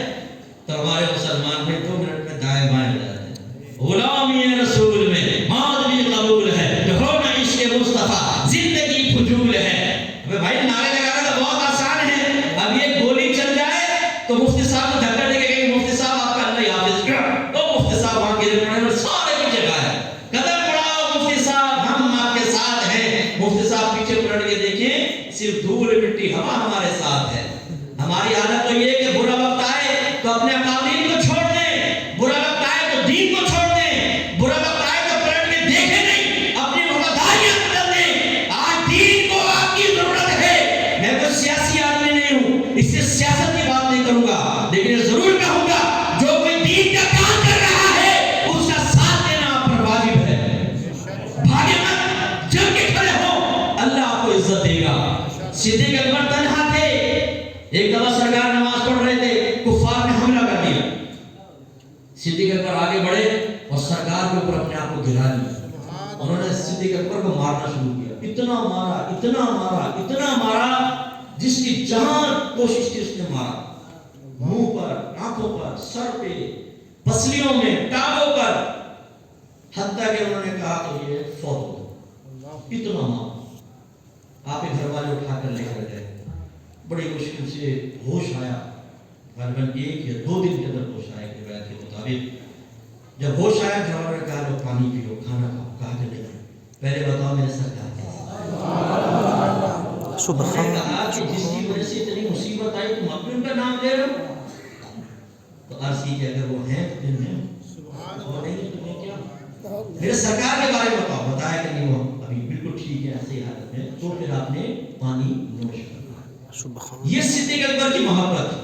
تو ہمارے مسلمان میں 2 منٹ میں دائیں بائیں ہو جاتے ہیں. غلامی رسول میں مادری قبول ہے، جو ہونا عشق مصطفیٰ زندگی فضول ہے. بھائی نعرے لگانا تو بہت آسان ہے. اب یہ گولی چل جائے تو مفتی صاحب کو دھکا دے کے کہیں مفتی صاحب آپ کا اللہ حافظ کیا تو مفتی صاحب وہاں کے لیے سارے پیچھے گئے. قدم بڑھاؤ مفتی صاحب ہم آپ کے ساتھ ہیں. مفتی صاحب پیچھے پلٹ کے دیکھیں صرف دھول مٹی ہوا ہمارے ساتھ ہے. ہماری حالت تو یہ ہے کہ برا وقت آئے تو اپنے قوانین کو چھوڑ دیں، برا وقت آئے تو دین کو چھوڑ دیں، برا وقت آئے تو پلٹ کے دیکھیں نہیں، اپنی وفاداریاں بدل دیں. آج دین کو آپ کی ضرورت ہے. میں کوئی سیاسی آدمی نہیں ہوں، اس سے سیاست کی بات نہیں کروں گا، لیکن یہ ضرور کہوں گا جو کوئی دین کا کام کر رہا ہے اس کا ساتھ دینا آپ پر واجب ہے. بھاگے مت، جم کے کھڑے ہو، اللہ آپ کو عزت دے گا. صدیق اکبر تنہا تھے. ایک دفعہ سرکار نماز پڑھ رہے تھے، کفار نے حملہ کر دیا. صدیق اکبر آگے بڑھے اور سرکار کے اوپر اپنے آپ کو گرا لیا. انہوں نے صدیق اکبر کو مارنا شروع کیا. اتنا مارا، اتنا مارا، اتنا مارا، جس کی جان کوشش کی اس نے مارا. منہ پر، آنکھوں پر، سر پہ، پسلیوں میں، ٹانگوں پر، حتیٰ کہ انہوں نے کہا کہ یہ فوت ہو. اتنا مارا. آپ کے گھر والے اٹھا کر لے کر گئے. بڑی مشکل سے ہوش آیا، غالباً 1 یا 2 دن کے اندر ہوش آیا کہ روایت کے مطابق. جب ہوش آیا گھر والوں نے کہا لو پانی پیو، کھانا کھاؤ. کہا کہ نہیں پہلے بتاؤ میرے سرکار کیسے. انہوں نے کہا کہ جس کی وجہ سے اتنی مصیبت آئی تم اپنے ان کا نام لے رہے ہو. تو عرض کی کہ اگر وہ ہیں تو پھر میں، وہ نہیں تو میں کیا. میرے سرکار کے بارے میں بتاؤ. بتایا کہ نہیں وہ ابھی بالکل ٹھیک ہے ایسی حالت میں. تو پھر آپ نے پانی نوش کر. یہ صدیق اکبر کی محبت.